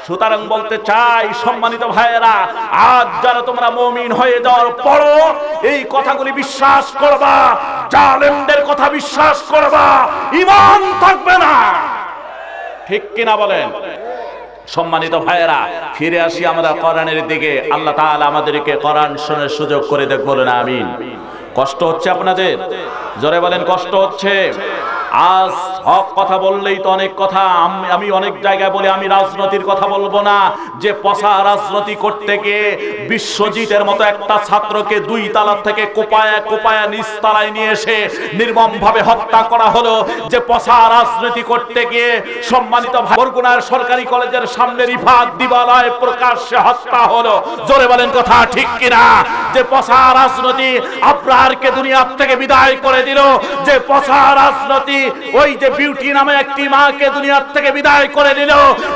সুতরাং বলতে চাই সম্মানিত ভাইয়েরা, আজ যারা তোমরা মুমিন হয়ে যাওয়ার পরও এই কথাগুলি বিশ্বাস করবা, জালেমদের কথা বিশ্বাস করবা, ঈমান থাকবে না। ঠিক কিনা বলেন? সম্মানিত ভাইয়েরা, ফিরে আসি আমরা কোরআনের দিকে। আল্লাহ তাআলা আমাদেরকে কোরআন শোনার সুযোগ করে দেখ, বলেন আমিন। কষ্ট হচ্ছে আপনাদের? জোরে বলেন, কষ্ট হচ্ছে? আজ হক কথা বললেই তো অনেক কথা। আমি অনেক জায়গায় বলি আমি রাজনীতির কথা বলবো না, যে পচা রাজনীতি করতে গিয়ে বিশ্বজিতের মতো একটা ছাত্রকে 2 তালা থেকে কোপায়া নিচতলায় নিয়ে এসে নির্মমভাবে হত্যা করা হলো। যে পচা রাজনীতি করতে গিয়ে সম্মানিত বরগুনার সরকারি কলেজের সামনে রিফাত দিবালয় প্রকাশ্যে হত্যা হলো। জোরে বলেন কথা ঠিক কিনা? যে পচা রাজনীতি আবরারকে দুনিয়া থেকে বিদায় করে দিল। যে পচা রাজনীতি ওই যে বিউটি নামে একটি মাকে দুনিয়া থেকে বিদায় করে দিল।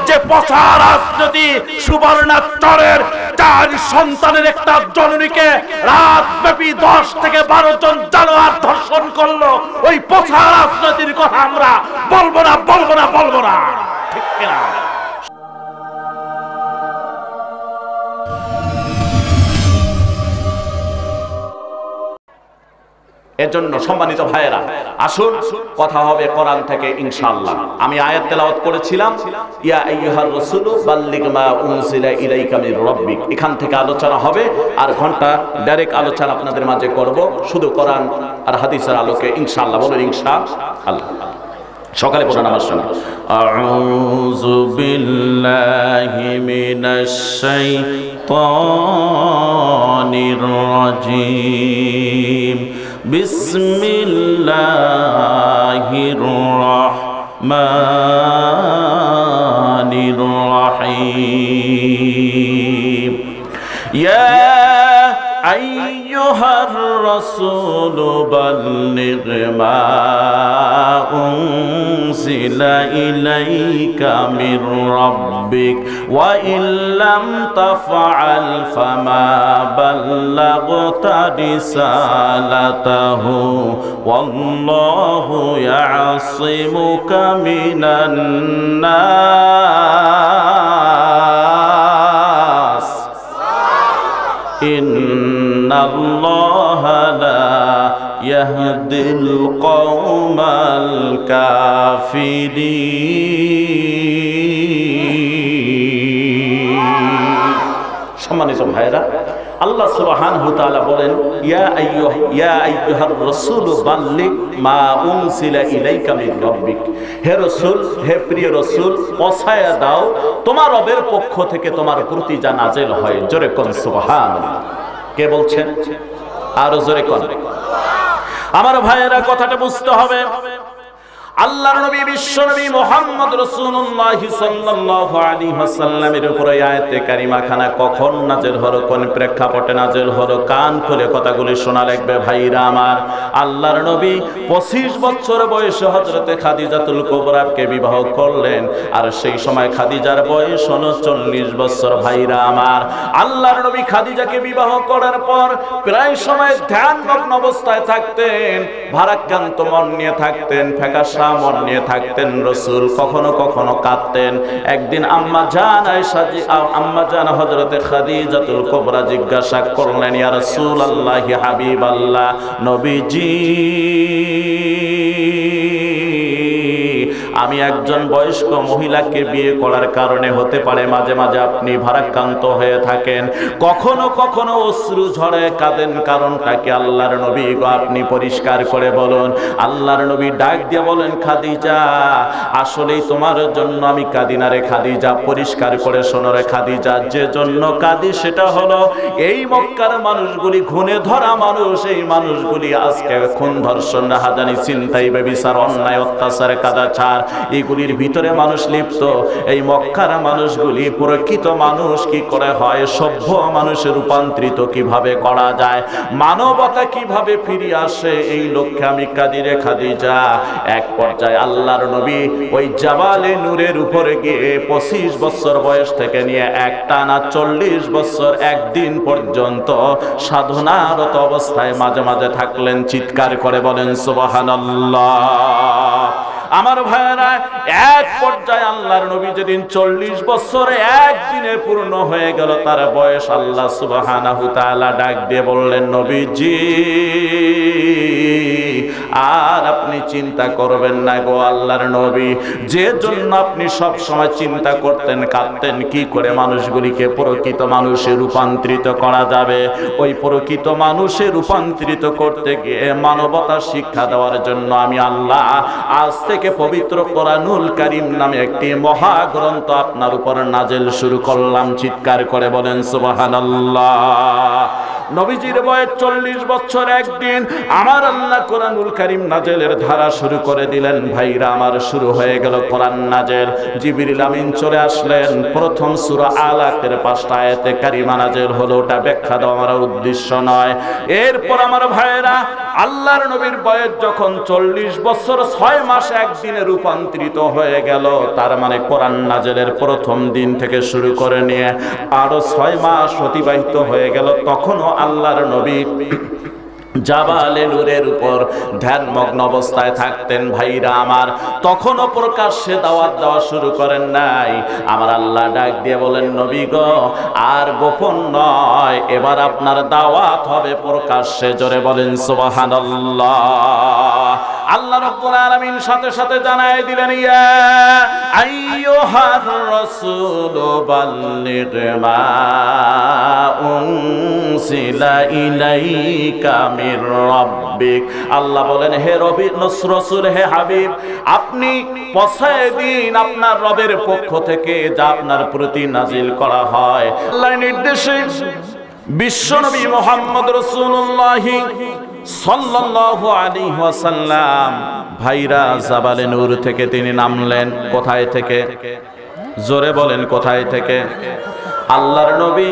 যে পচা রাজনীতি সুবর্ণাচরের 4 সন্তানের একটা জননীকে রাতব্যাপী 10 থেকে 12 জন জানোয়ার ধর্ষণ করলো। ওই পচা রাজনীতির কথা আমরা বলবো না, বলবো না, বলবো না। ঠিক কিনা? এজন্য সম্মানিত ভাইয়েরা, আসুন কথা হবে কোরআন থেকে ইনশাআল্লাহ। আমি আয়াত তেলাওয়াত করেছিলাম, ইয়া আইয়ুহার রাসূলু বাল্লিগ মা উনজিলা ইলাইকা মির রাব্বিক। এখান থেকে আলোচনা হবে, আর ঘন্টা ডাইরেক্ট আলোচনা আপনাদের মাঝে করব শুধু কোরআন আর হাদিসের আলোকে ইনশাআল্লাহ। বলুন ইনশাআল্লাহ। সকালে পড়া নামাজ শুনুন। আউযু বিল্লাহি মিনাশ শাইতানির রাজীম। বিসমিল্লাহির রাহমানির রাহিম। ইয়া আইয়ুহার রাসূলু বাল্লিগ মা উনজিলা ইলাইকা মির রাব্বিক ওয়া ইল্লাম তাফআল ফামা বাল্লাগতা রিসালাতাহু ওয়াল্লাহু ইয়াসিমুকা মিনান নাস। ইন্নাল্লাহা লা ইয়াহদিল কওমাল কাফিরিন। সম্মানিত ভাইরা, আল্লাহ সুবহানাহু ওয়া তাআলা বলেন, ইয়া আইয়ুহার রাসূলু বাল্লিগ মা উনজিলা ইলাইকা মির রাব্বিক। হে রাসূল, হে প্রিয় রাসূল, পৌঁছায়া দাও তোমার রবের পক্ষ থেকে তোমার প্রতি যা নাযিল হয়। জোরে কোন সুবহানাল্লাহ। কে বলছেন? আরো জোরে কোন। আমার ভাইয়েরা, কথাটা বুঝতে হবে। আল্লাহর নবী বিশ্বনবী মুহাম্মদ রাসূলুল্লাহ সাল্লাল্লাহু আলাইহি ওয়াসাল্লামের উপরে আয়াতে কারিমা খানা কখন নাযিল হলো, কোন প্রেক্ষাপটে নাযিল হলো, কান খুলে কথাগুলি শোনা লাগবে ভাইরা আমার। আল্লাহর নবী 25 বছর বয়সে হযরতে খাদিজাতুল কুবরাকে বিবাহ করলেন, আর সেই সময় খাদিজার বয়স হলো 40 বছর। ভাইরা আমার, আল্লাহর নবী খাদিজাকে বিবাহ করার পর প্রায় সময় ধ্যানমগ্ন অবস্থায় থাকতেন, ভারাক্রান্ত মন নিয়ে থাকতেন, ফ্যাকাশা মন নিয়ে থাকতেন। রাসূল কখনো কখনো কাঁদতেন। একদিন আম্মা জান হযরতে খাদিজাতুল কুবরা জিজ্ঞাসা করলেন, ইয়া রাসূলুল্লাহ, হাবিবাল্লাহ, নবীজি, আমি একজন বয়স্ক মহিলাকে বিয়ে করার কারণে হতে পারে মাঝে মাঝে আপনি ভারাক্রান্ত হয়ে থাকেন, কখনো কখনো অশ্রু ঝরে কাঁদেন, কারণটা কি আল্লাহর নবী গো আপনি পরিষ্কার করে বলুন। আল্লাহর নবী ডাক দিয়ে বলেন, খাদিজা, আসলেই তোমার জন্য আমি কাঁদি না রে খাদিজা, পরিষ্কার করে শোনো রে খাদিজা, যে জন্য কাঁদি সেটা হলো এই মক্কার মানুষগুলি, খুনে ধরা মানুষ, এই মানুষগুলি আজকে খুন, ধর্ষণ, রাহাজানি, ছিনতাই, ব্যভিচার, অন্যায়, অত্যাচার, কাদাচার, এগুলির ভিতরে মানুষ লিপ্ত। এই মক্কার মানুষগুলি প্রকৃত মানুষ কি করে হয়, সভ্য মানুষে রূপান্তরিত কিভাবে করা যায়, মানবতা কিভাবে ফিরে আসে, এই লক্ষ্যে আমি কাঁদি রে খাদিজা। এক পর্যায়ে আল্লাহর নবী ওই জাবালে নূরের উপরে গিয়ে 25 বছর বয়স থেকে নিয়ে একটানা 40 বছর একদিন পর্যন্ত সাধনারত অবস্থায় মাঝে মাঝে থাকলেন। চিৎকার করে বলেন সুবহানাল্লাহ। আমার ভাইয়েরা, এক পর্যায়ে আল্লাহর নবী যেদিন 40 বছর একদিনে পূর্ণ হয়ে গেল তার বয়স, আল্লাহ সুবহানাহু তাআলা ডাক দিয়ে বললেন, নবীজি আর আপনি চিন্তা করবেন না গো আল্লাহর নবী, যে জন্য আপনি সব সময় চিন্তা করতেন কাঁদতেন কি করে মানুষগুলিকে প্রকৃত মানুষে রূপান্তরিত করা যাবে, ওই প্রকৃত মানুষে রূপান্তরিত করতে গিয়ে মানবতা শিক্ষা দেওয়ার জন্য আমি আল্লাহ আজ থেকে পবিত্র কোরআনুল কারীম নামে একটি মহাগ্রন্থ আপনার উপর নাজিল শুরু করলাম। চিৎকার করে বলেন সুবহানাল্লাহ। নবীজির বয়স 40 বছর একদিন আমার আল্লাহ কোরআনুল কারীম নাজেলের ধারা শুরু করে দিলেন। ভাইরা আমার, শুরু হয়ে গেল কোরআন নাজেল। জিবরিল আমিন চলে আসলেন। প্রথম সূরা আলাকের 5টা আয়াতে কারিমা নাজেল হলো, ওটা ব্যাখ্যা দেওয়া আমার উদ্দেশ্য নয়। এরপর আমার ভাইরা, আল্লাহর নবীর বয়স যখন 40 বছর 6 মাস একদিনে রূপান্তরিত হয়ে গেল, তার মানে কোরআন নাজেলের প্রথম দিন থেকে শুরু করে নিয়ে আরো 6 মাস অতিবাহিত হয়ে গেল, তখনও আল্লাহর নবী জাবালে নূরের উপর ধ্যানমগ্ন অবস্থায় থাকতেন। ভাইরা আমার, তখনও প্রকাশ্যে দাওয়াত দেওয়া শুরু করেন নাই। আমার আল্লাহ ডাক দিয়ে বলেন, নবী গো আর গোপন নয়, এবার আপনার দাওয়াত হবে প্রকাশ্যে। জোরে বলেন সুবহানাল্লাহ। আল্লাহ রাব্বুল আলামিন সাথে সাথে জানায় দিলেন, ইয়া আইয়ুহার রাসূল বাল্লিগ মা উনসিলা ইলাইকা মির রাব্বিক। আল্লাহ বলেন, হে রাসূল, হে হাবিব, আপনি পৌঁছায় দিন আপনার রবের পক্ষ থেকে যা আপনার প্রতি নাজিল করা হয়। আল্লাহর নির্দেশে বিশ্বনবী মুহাম্মদ রাসূলুল্লাহ সাল্লাল্লাহু আলাইহি ওয়াসাল্লাম ভাইরা জাবালে নূর থেকে তিনি নামলেন। কোথায় থেকে? জোরে বলেন, কোথায় থেকে? আল্লাহর নবী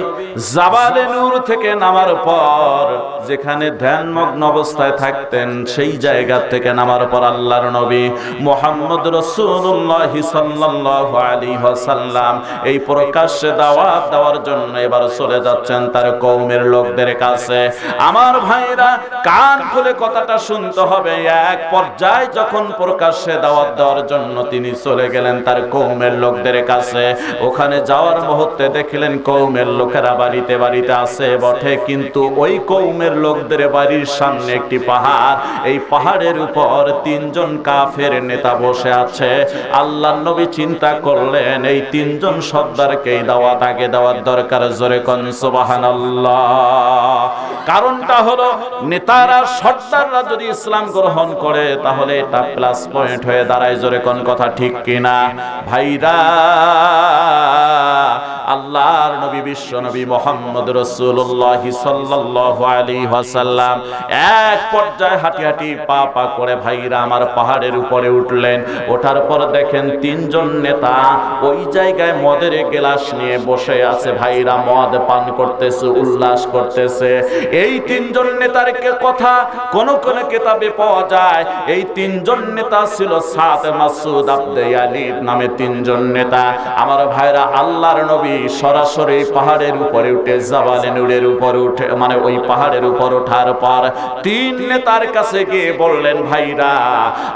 জাবালে নূর থেকে নামার পর যেখানে ধ্যানমগ্ন অবস্থায় থাকতেন সেই জায়গা থেকে নামার পর আল্লাহর নবী মুহাম্মদ রাসূলুল্লাহ সাল্লাল্লাহু আলাইহি ওয়াসাল্লাম এই প্রকাশ্যে দাওয়াত দেওয়ার জন্য এবার চলে যাচ্ছেন তার কওমের লোকদের কাছে। আমার ভাইরা, কান খুলে কথাটা শুনতে হবে। এক পর্যায়ে যখন প্রকাশ্যে দাওয়াত দেওয়ার জন্য তিনি চলে গেলেন তার কওমের লোকদের কাছে, ওখানে যাওয়ার মুহূর্তে দেখলেন কওমের লোকেরা বাড়িতে বাড়িতে আছে বটে, কিন্তু ওই কওমের লোকদের বাড়ির সামনে একটি পাহাড়, এই পাহাড়ের উপর 3 জন কাফের নেতা বসে আছে। আল্লাহর নবী চিন্তা করলেন, এই 3 জন সর্দারকে দাওয়াত আগে দেওয়ার দরকার। জোরে কোন সুবহানাল্লাহ। কারণটা হলো, নেতারা সর্দাররা যদি ইসলাম গ্রহণ করে তাহলে এটা প্লাস পয়েন্ট হয়ে দাঁড়ায়। জোরে কোন কথা ঠিক কিনা? ভাইরা, আল্লাহর নবী বিশ্ব নবী মুহাম্মদ রাসূলুল্লাহ সাল্লাল্লাহু আলাইহি ওয়াসাল্লাম এক পর্যায়ে হাঁটি হাঁটি পা পা করে ভাইরা আমার পাহাড়ের উপরে উঠলেন। ওঠার পর দেখেন 3 জন নেতা ওই জায়গায় মদের গ্লাস নিয়ে বসে আছে। ভাইরা মদ পান করতেছে, উল্লাস করতেছে। এই 3 জন নেতার কথা কোন কোন কিতাবে পাওয়া যায়, এই 3 জন নেতা ছিল সাদ, মাসউদ, আব্দে ইয়ালিদ নামে 3 জন নেতা। আমার ভাইরা, আল্লাহর নবী সরাসরি পাহাড়ের উপরে উঠে জাবালে নূরের উপরে উঠে, মানে ওই পাহাড়ের উপর ওঠার পর 3 নেতার কাছে গিয়ে বললেন, ভাইরা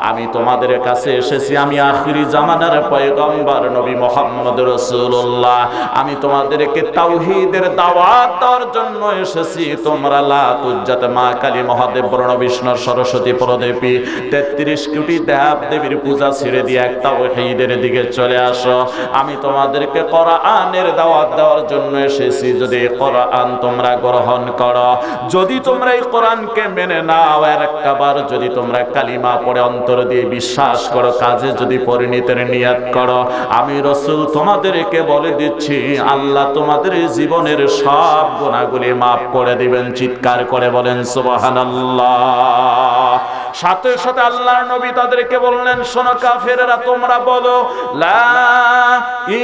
আমি তোমাদের কাছে এসেছি, আমি আখিরি জামানার পয়গম্বর নবী মুহাম্মদ রাসূলুল্লাহ, আমি তোমাদেরকে তাওহীদের দাওয়াত দেওয়ার জন্য এসেছি। তোমরা লাত, উজ্জাত, মা কালী, মহাদেব, বর্ণ, বিষ্ণু, সরস্বতী, প্রদেবী 33 কোটি দেব দেবীর পূজা ছেড়ে দিয়ে এক তাওহীদের দিকে চলে আসো। আমি তোমাদেরকে কোরআনের দাওয়াত দেওয়ার জন্য এসেছি। যদি কোরআন তোমরা গ্রহণ করো, যদি তোমরা এই কোরআনকে মেনে নাও, আর একবার যদি তোমরা কালিমা পড়ে অন্তর দিয়ে বিশ্বাস করো, কাজে যদি পরিণতের নিয়ত করো, আমি রাসূল তোমাদেরকে বলে দিচ্ছি আল্লাহ তোমাদের জীবনের সব গুনাহগুলি মাফ করে দিবেন। চিৎকার করে বলেন সুবহানাল্লাহ। সাথে সাথে আল্লাহর নবী তাদেরকে বললেন, শোনো কাফেররা, তোমরা বলো লা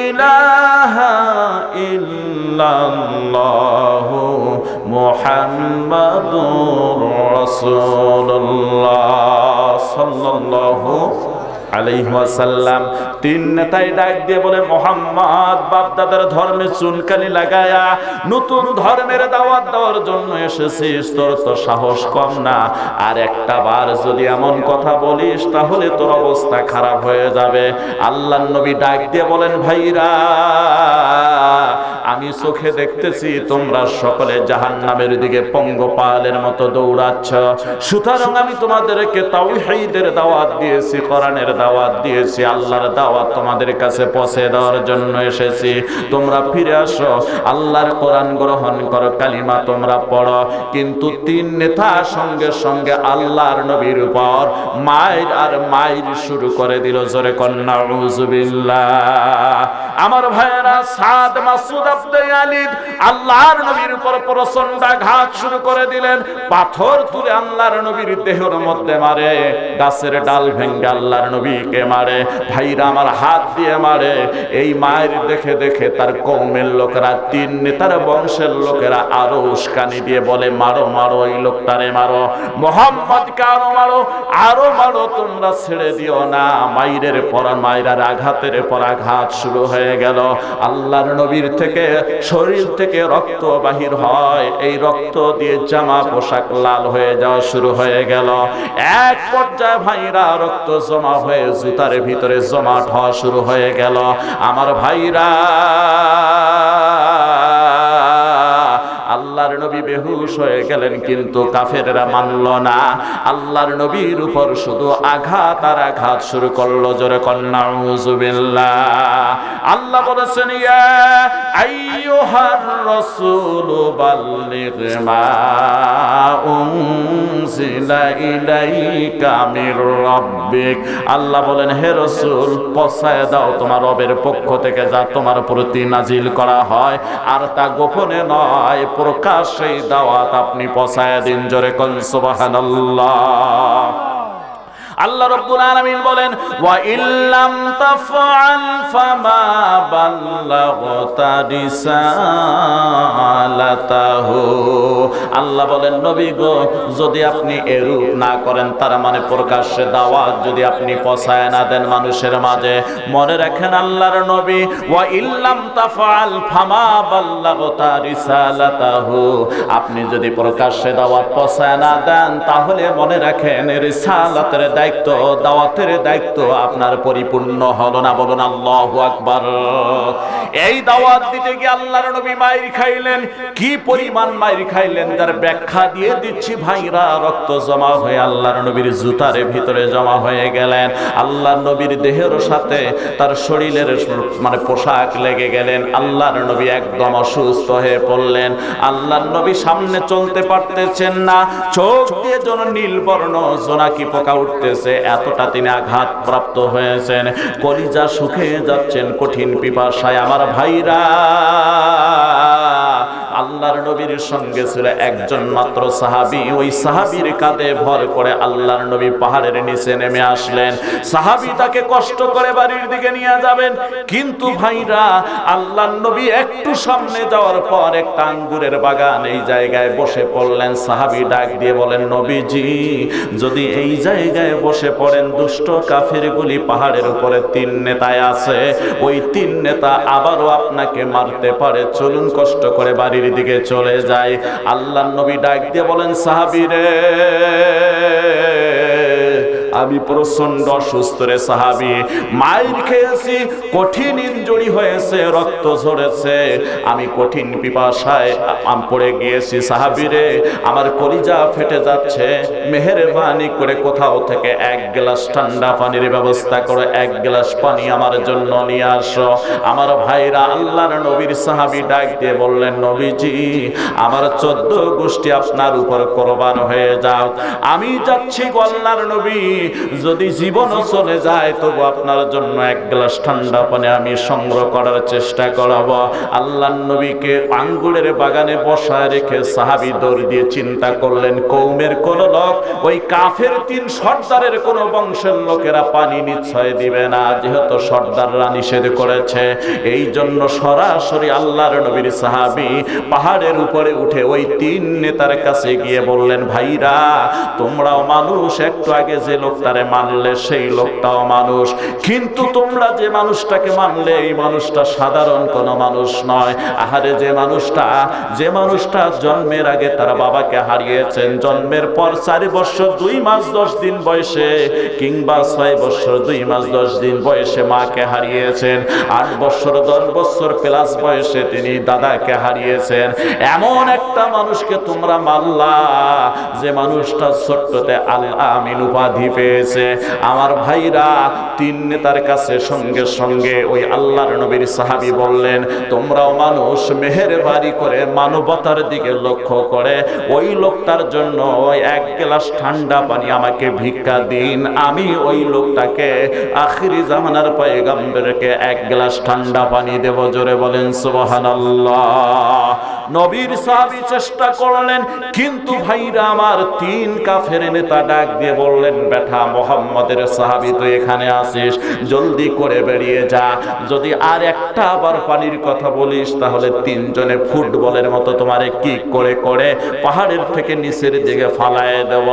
ইলাহা ইল্লাল্লাহু মুহাম্মাদুর রাসূলুল্লাহ সাল্লাল্লাহু আলাইহি ওয়াসাল্লাম। তিন নেতাই ডাক দিয়ে বলে, মুহাম্মদ বাপদাদার ধর্মে চুনকালি লাগায়া নতুন ধর্মের দাওয়াত দেওয়ার জন্য এসেছিস, তোর তো সাহস কম না। আর একটা বার যদি এমন কথা বলিস তাহলে তোর অবস্থা খারাপ হয়ে যাবে। আল্লাহর নবী ডাক দিয়ে বলেন, ভাইরা আমি চোখে দেখতেছি তোমরা সকলে জাহান্নামের দিকে পঙ্গপালের মতো দৌড়াচ্ছ, সুতরাং আমি তোমাদেরকে তাওহীদের দাওয়াত দিয়েছি, কোরআনের দাওয়াত দিয়েছি, আল্লাহর দাওয়াত তোমাদের কাছে পৌঁছে দেওয়ার জন্য এসেছি। তোমরা ফিরে আসো, আল্লাহর কোরআন গ্রহণ করো, কালিমা তোমরা পড়ো। কিন্তু তিন নেতা সঙ্গে সঙ্গে আল্লাহর নবীর উপর মাইর আর মাইর শুরু করে দিল। জোরে কন্যা নাউযুবিল্লাহ। আমার ভাইয়েরা, সাদ, মাসুদ, আব্দুল আলিদ আল্লাহর নবীর উপর প্রচন্ড আঘাত শুরু করে দিলেন। পাথর তুলে আল্লাহর নবীর দেহের মধ্যে মারে, গাছের ডাল ভেঙে আল্লাহর নবীকে মারে, ভাইরা আমার হাত দিয়ে মারে। এই মায়ের দেখে দেখে তার কওমের লোকেরা, তিন নেতার বংশের লোকেরা আরো উস্কানি দিয়ে বলে, মারো মারো, এই লোকটারে মারো, মুহাম্মদকে আরো মারো, আরো মারো, তোমরা ছেড়ে দিও না। মাইরের পর মাইরার, আঘাতের পর আঘাত শুরু হয়ে গেল। আল্লাহর নবীর থেকে, শরীর থেকে রক্ত বাহির হয়, এই রক্ত দিয়ে জামা পোশাক লাল হয়ে যাওয়া শুরু হয়ে গেল। এক পর্যায়ে ভাইরা রক্ত জমা হয়ে জুতার ভিতরে জমাট হওয়া শুরু হয়ে গেল। আমার ভাইরা, আল্লাহর নবী বেহুশ হয়ে গেলেন, কিন্তু কাফেররা মানল না। আল্লাহর নবীর উপর শুধু আঘাত আর আঘাত শুরু করলো। জোরে কন্যা নাউযুবিল্লাহ। আল্লাহ বলেছেন, ইয়া আইয়ুহার রাসূল বাল্লিগ মা উনজিলা ইলাইকা মির রাব্বিক। আল্লাহ বলেন, হে রাসূল, পৌঁছায় দাও তোমার রবের পক্ষ থেকে যা তোমার প্রতি নাজিল করা হয়, আর তা গোপনে নয়, প্রকাশ্যে দাওয়াত আপনি পৌঁছায় দিন। জোরে কোন সুবহানাল্লাহ। আল্লাহ রাব্বুল আলামিন বলেন, ওয়া ইল্লাম তাফআল ফামা বাল্লাগতা রিসালাতাহু। আল্লাহ বলেন, নবী গো, যদি আপনি এরূপ না করেন, তার মানে প্রকাশ্যে দাওয়াত যদি আপনি পৌঁছায় না দেন মানুষের মাঝে, মনে রাখেন আল্লাহর নবী, ওয়া ইল্লাম তাফআল ফামা বাল্লাগতা রিসালাতাহু, আপনি যদি প্রকাশ্যে দাওয়াত পৌঁছায় না দেন, তাহলে মনে রাখেন রিসালাতের দায়িত্ব, দাওয়াতের দায়িত্ব আপনার পরিপূর্ণ হলো না। বলুন আল্লাহু আকবার। এই দাওয়াত দিতে গিয়ে আল্লাহর নবী মাইর খাইলেন। কি পরিমাণ মাইর খাইলেন তার ব্যাখ্যা দিয়ে দিচ্ছি। ভাইরা, রক্ত জমা হয়ে আল্লাহর নবীর জুতার ভিতরে জমা হয়ে গেলেন। আল্লাহর নবীর দেহের সাথে তার শরীরের মানে পোশাক লেগে গেলেন। আল্লাহর নবী একদম অসুস্থ হয়ে পড়লেন। আল্লাহর নবী সামনে চলতে পারতেছেন না, চোখ দিয়ে যেন নীলবর্ণ জোনাকি পোকা উঠতেছে, এতটা তিনি আঘাত প্রাপ্ত হয়েছেন। কলিজা শুকিয়ে যাচ্ছেন কঠিন পিপাসায়। আমার ভাইরা, আল্লাহর নবীর সঙ্গে ছিল একজন মাত্র সাহাবী। ওই সাহাবীর কাঁধে ভর করে আল্লাহর নবী পাহাড়ের নিচে নেমে আসলেন। সাহাবী তাকে কষ্ট করে বাড়ির দিকে নিয়ে যাবেন, কিন্তু ভাইরা, আল্লাহর নবী একটু সামনে যাওয়ার পর একটা আঙ্গুরের বাগান, এই জায়গায় বসে পড়লেন। সাহাবী ডাক দিয়ে বলেন, নবীজি, যদি এই জায়গায় বসে পড়েন, দুষ্ট কাফেরগুলি পাহাড়ের উপরে তিন নেতায় আছে, ওই তিন নেতা আবারও আপনাকে মারতে পারে, চলুন কষ্ট করে বাড়ির দিকে চলে যায়। আল্লাহর নবী ডাক দিয়ে বলেন, সাহাবী রে, আমি প্রচন্ড অসুস্থ রে সাহাবী, মাইর খেয়েছি, কঠিন ইনজুরি হয়েছে, রক্ত ঝরেছে, আমি কঠিন পিপাসায় পড়ে গিয়েছি। সাহাবী রে, আমার কলিজা ফেটে যাচ্ছে, মেহেরবানি করে কোথাও থেকে এক গ্লাস ঠান্ডা পানির ব্যবস্থা করো, এক গ্লাস পানি আমার জন্য নিয়ে আসো। আমার ভাইরা, আল্লাহর নবীর সাহাবী ডাক দিয়ে বললেন, নবীজি, আমার 14 গোষ্ঠী আপনার উপর কোরবান হয়ে যাও, আমি যাচ্ছি আল্লাহর নবী, যদি জীবনও চলে যায় তবু আপনার জন্য এক গ্লাস ঠান্ডা পানি আমি সংগ্রহ করার চেষ্টা করব। আল্লাহর নবীকে আঙ্গুরের বাগানে বসায় রেখে সাহাবী দৌড় দিয়ে চিন্তা করলেন, কওমের কোন লোক, ওই কাফের তিন সর্দারের কোন বংশের লোকেরা পানি নিশ্চয় দিবে না, যেহেতু সর্দাররা নিষেধ করেছে। এই জন্য সরাসরি আল্লাহর নবীর সাহাবী পাহাড়ের উপরে উঠে ওই তিন নেতার কাছে গিয়ে বললেন, ভাইরা, তোমরাও মানুষ, একটু আগে যে লোকটারে মানলে সেই লোকটাও মানুষ, কিন্তু তোমরা যে মানুষটাকে মানলে এই মানুষটা সাধারণ কোনো মানুষ নয়। আহারে যে মানুষটা জন্মের আগে তার বাবাকে হারিয়েছেন, জন্মের পর 4 বছর 2 মাস 10 দিন বয়সে কিংবা 6 বছর 2 মাস 10 দিন বয়সে মাকে হারিয়েছেন, 8 বছর 10 বছর প্লাস বয়সে তিনি দাদাকে হারিয়েছেন, এমন একটা মানুষকে তোমরা মানলা যে মানুষটা ছোট্টতে আল আমিন উপাধি পেয়েছে। আমার ভাইরা, 3 নেতার কাছে সঙ্গে সঙ্গে ওই আল্লাহর নবীর সাহাবী বললেন, তোমরাও মানুষ, মেহেরবানি করে মানবতার দিকে লক্ষ্য করে ওই লোকটার জন্য ওই 1 গ্লাস ঠান্ডা পানি আমাকে ভিক্ষা দিন, আমি ওই লোকটাকে আখিরি জামানার পয়গম্বরকে 1 গ্লাস ঠান্ডা পানি দেব। জোরে বলেন সুবহানাল্লাহ। নবীর সাহাবী চেষ্টা করলেন, কিন্তু ভাইরা আমার 3 কাফের নেতা ডাক দিয়ে বললেন, বেটা মুহাম্মদের সাহাবী তুই এখানে আছিস, জলদি করে বেরিয়ে যা, যদি আর একটা আবার পানির কথা বলিস তাহলে 3 জনে ফুটবলের মতো তোমারে কিক করে করে পাহাড়ের থেকে নিচের দিকে ফালায় দেব।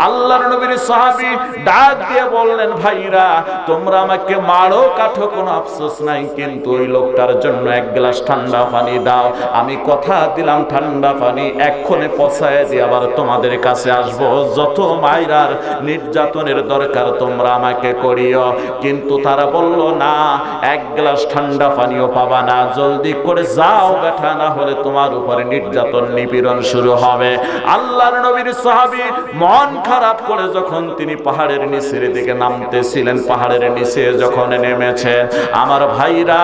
আল্লাহর নবীর সাহাবী ডাক দিয়ে বললেন, ভাইরা তোমরা আমাকে মারো কাটো কোনো আফসোস নাই, কিন্তু ওই লোকটার জন্য 1 গ্লাস ঠান্ডা পানি দাও, আমি কথা দিলাম ঠান্ডা পানি এক্ষণে পৌঁছায় দিয়ে আবার তোমাদের কাছে আসবো, যত মাইরার নির্যাতনের দরকার তোমরা আমাকে করিও। কিন্তু তারা বলল, না 1 গ্লাস ঠান্ডা পানিও পাবা না, জলদি করে যাও বেটা, না হলে তোমার উপরে নির্যাতন নিপীড়ন শুরু হবে। আল্লাহর নবীর সাহাবী মন খারাপ করে যখন তিনি পাহাড়ের নিচের দিকে নামতেছিলেন, পাহাড়ের নিচে যখন নেমেছেন, আমার ভাইরা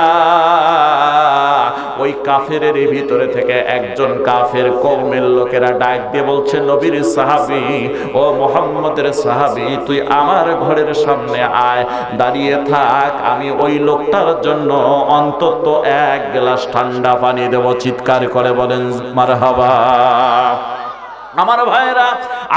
ওই কাফেরের ভিতরে থেকে একজন কাফের কওমের লোকেরা ডাক দিয়ে বলছে, নবীর সাহাবী ও মুহাম্মদের সাহাবী তুই আমার ঘরের সামনে আয়, দাঁড়িয়ে থাক, আমি ওই লোকটার জন্য অন্তত 1 গ্লাস ঠান্ডা পানি দেব। চিৎকার করে বলেন মারহাবা। আমার ভাইরা,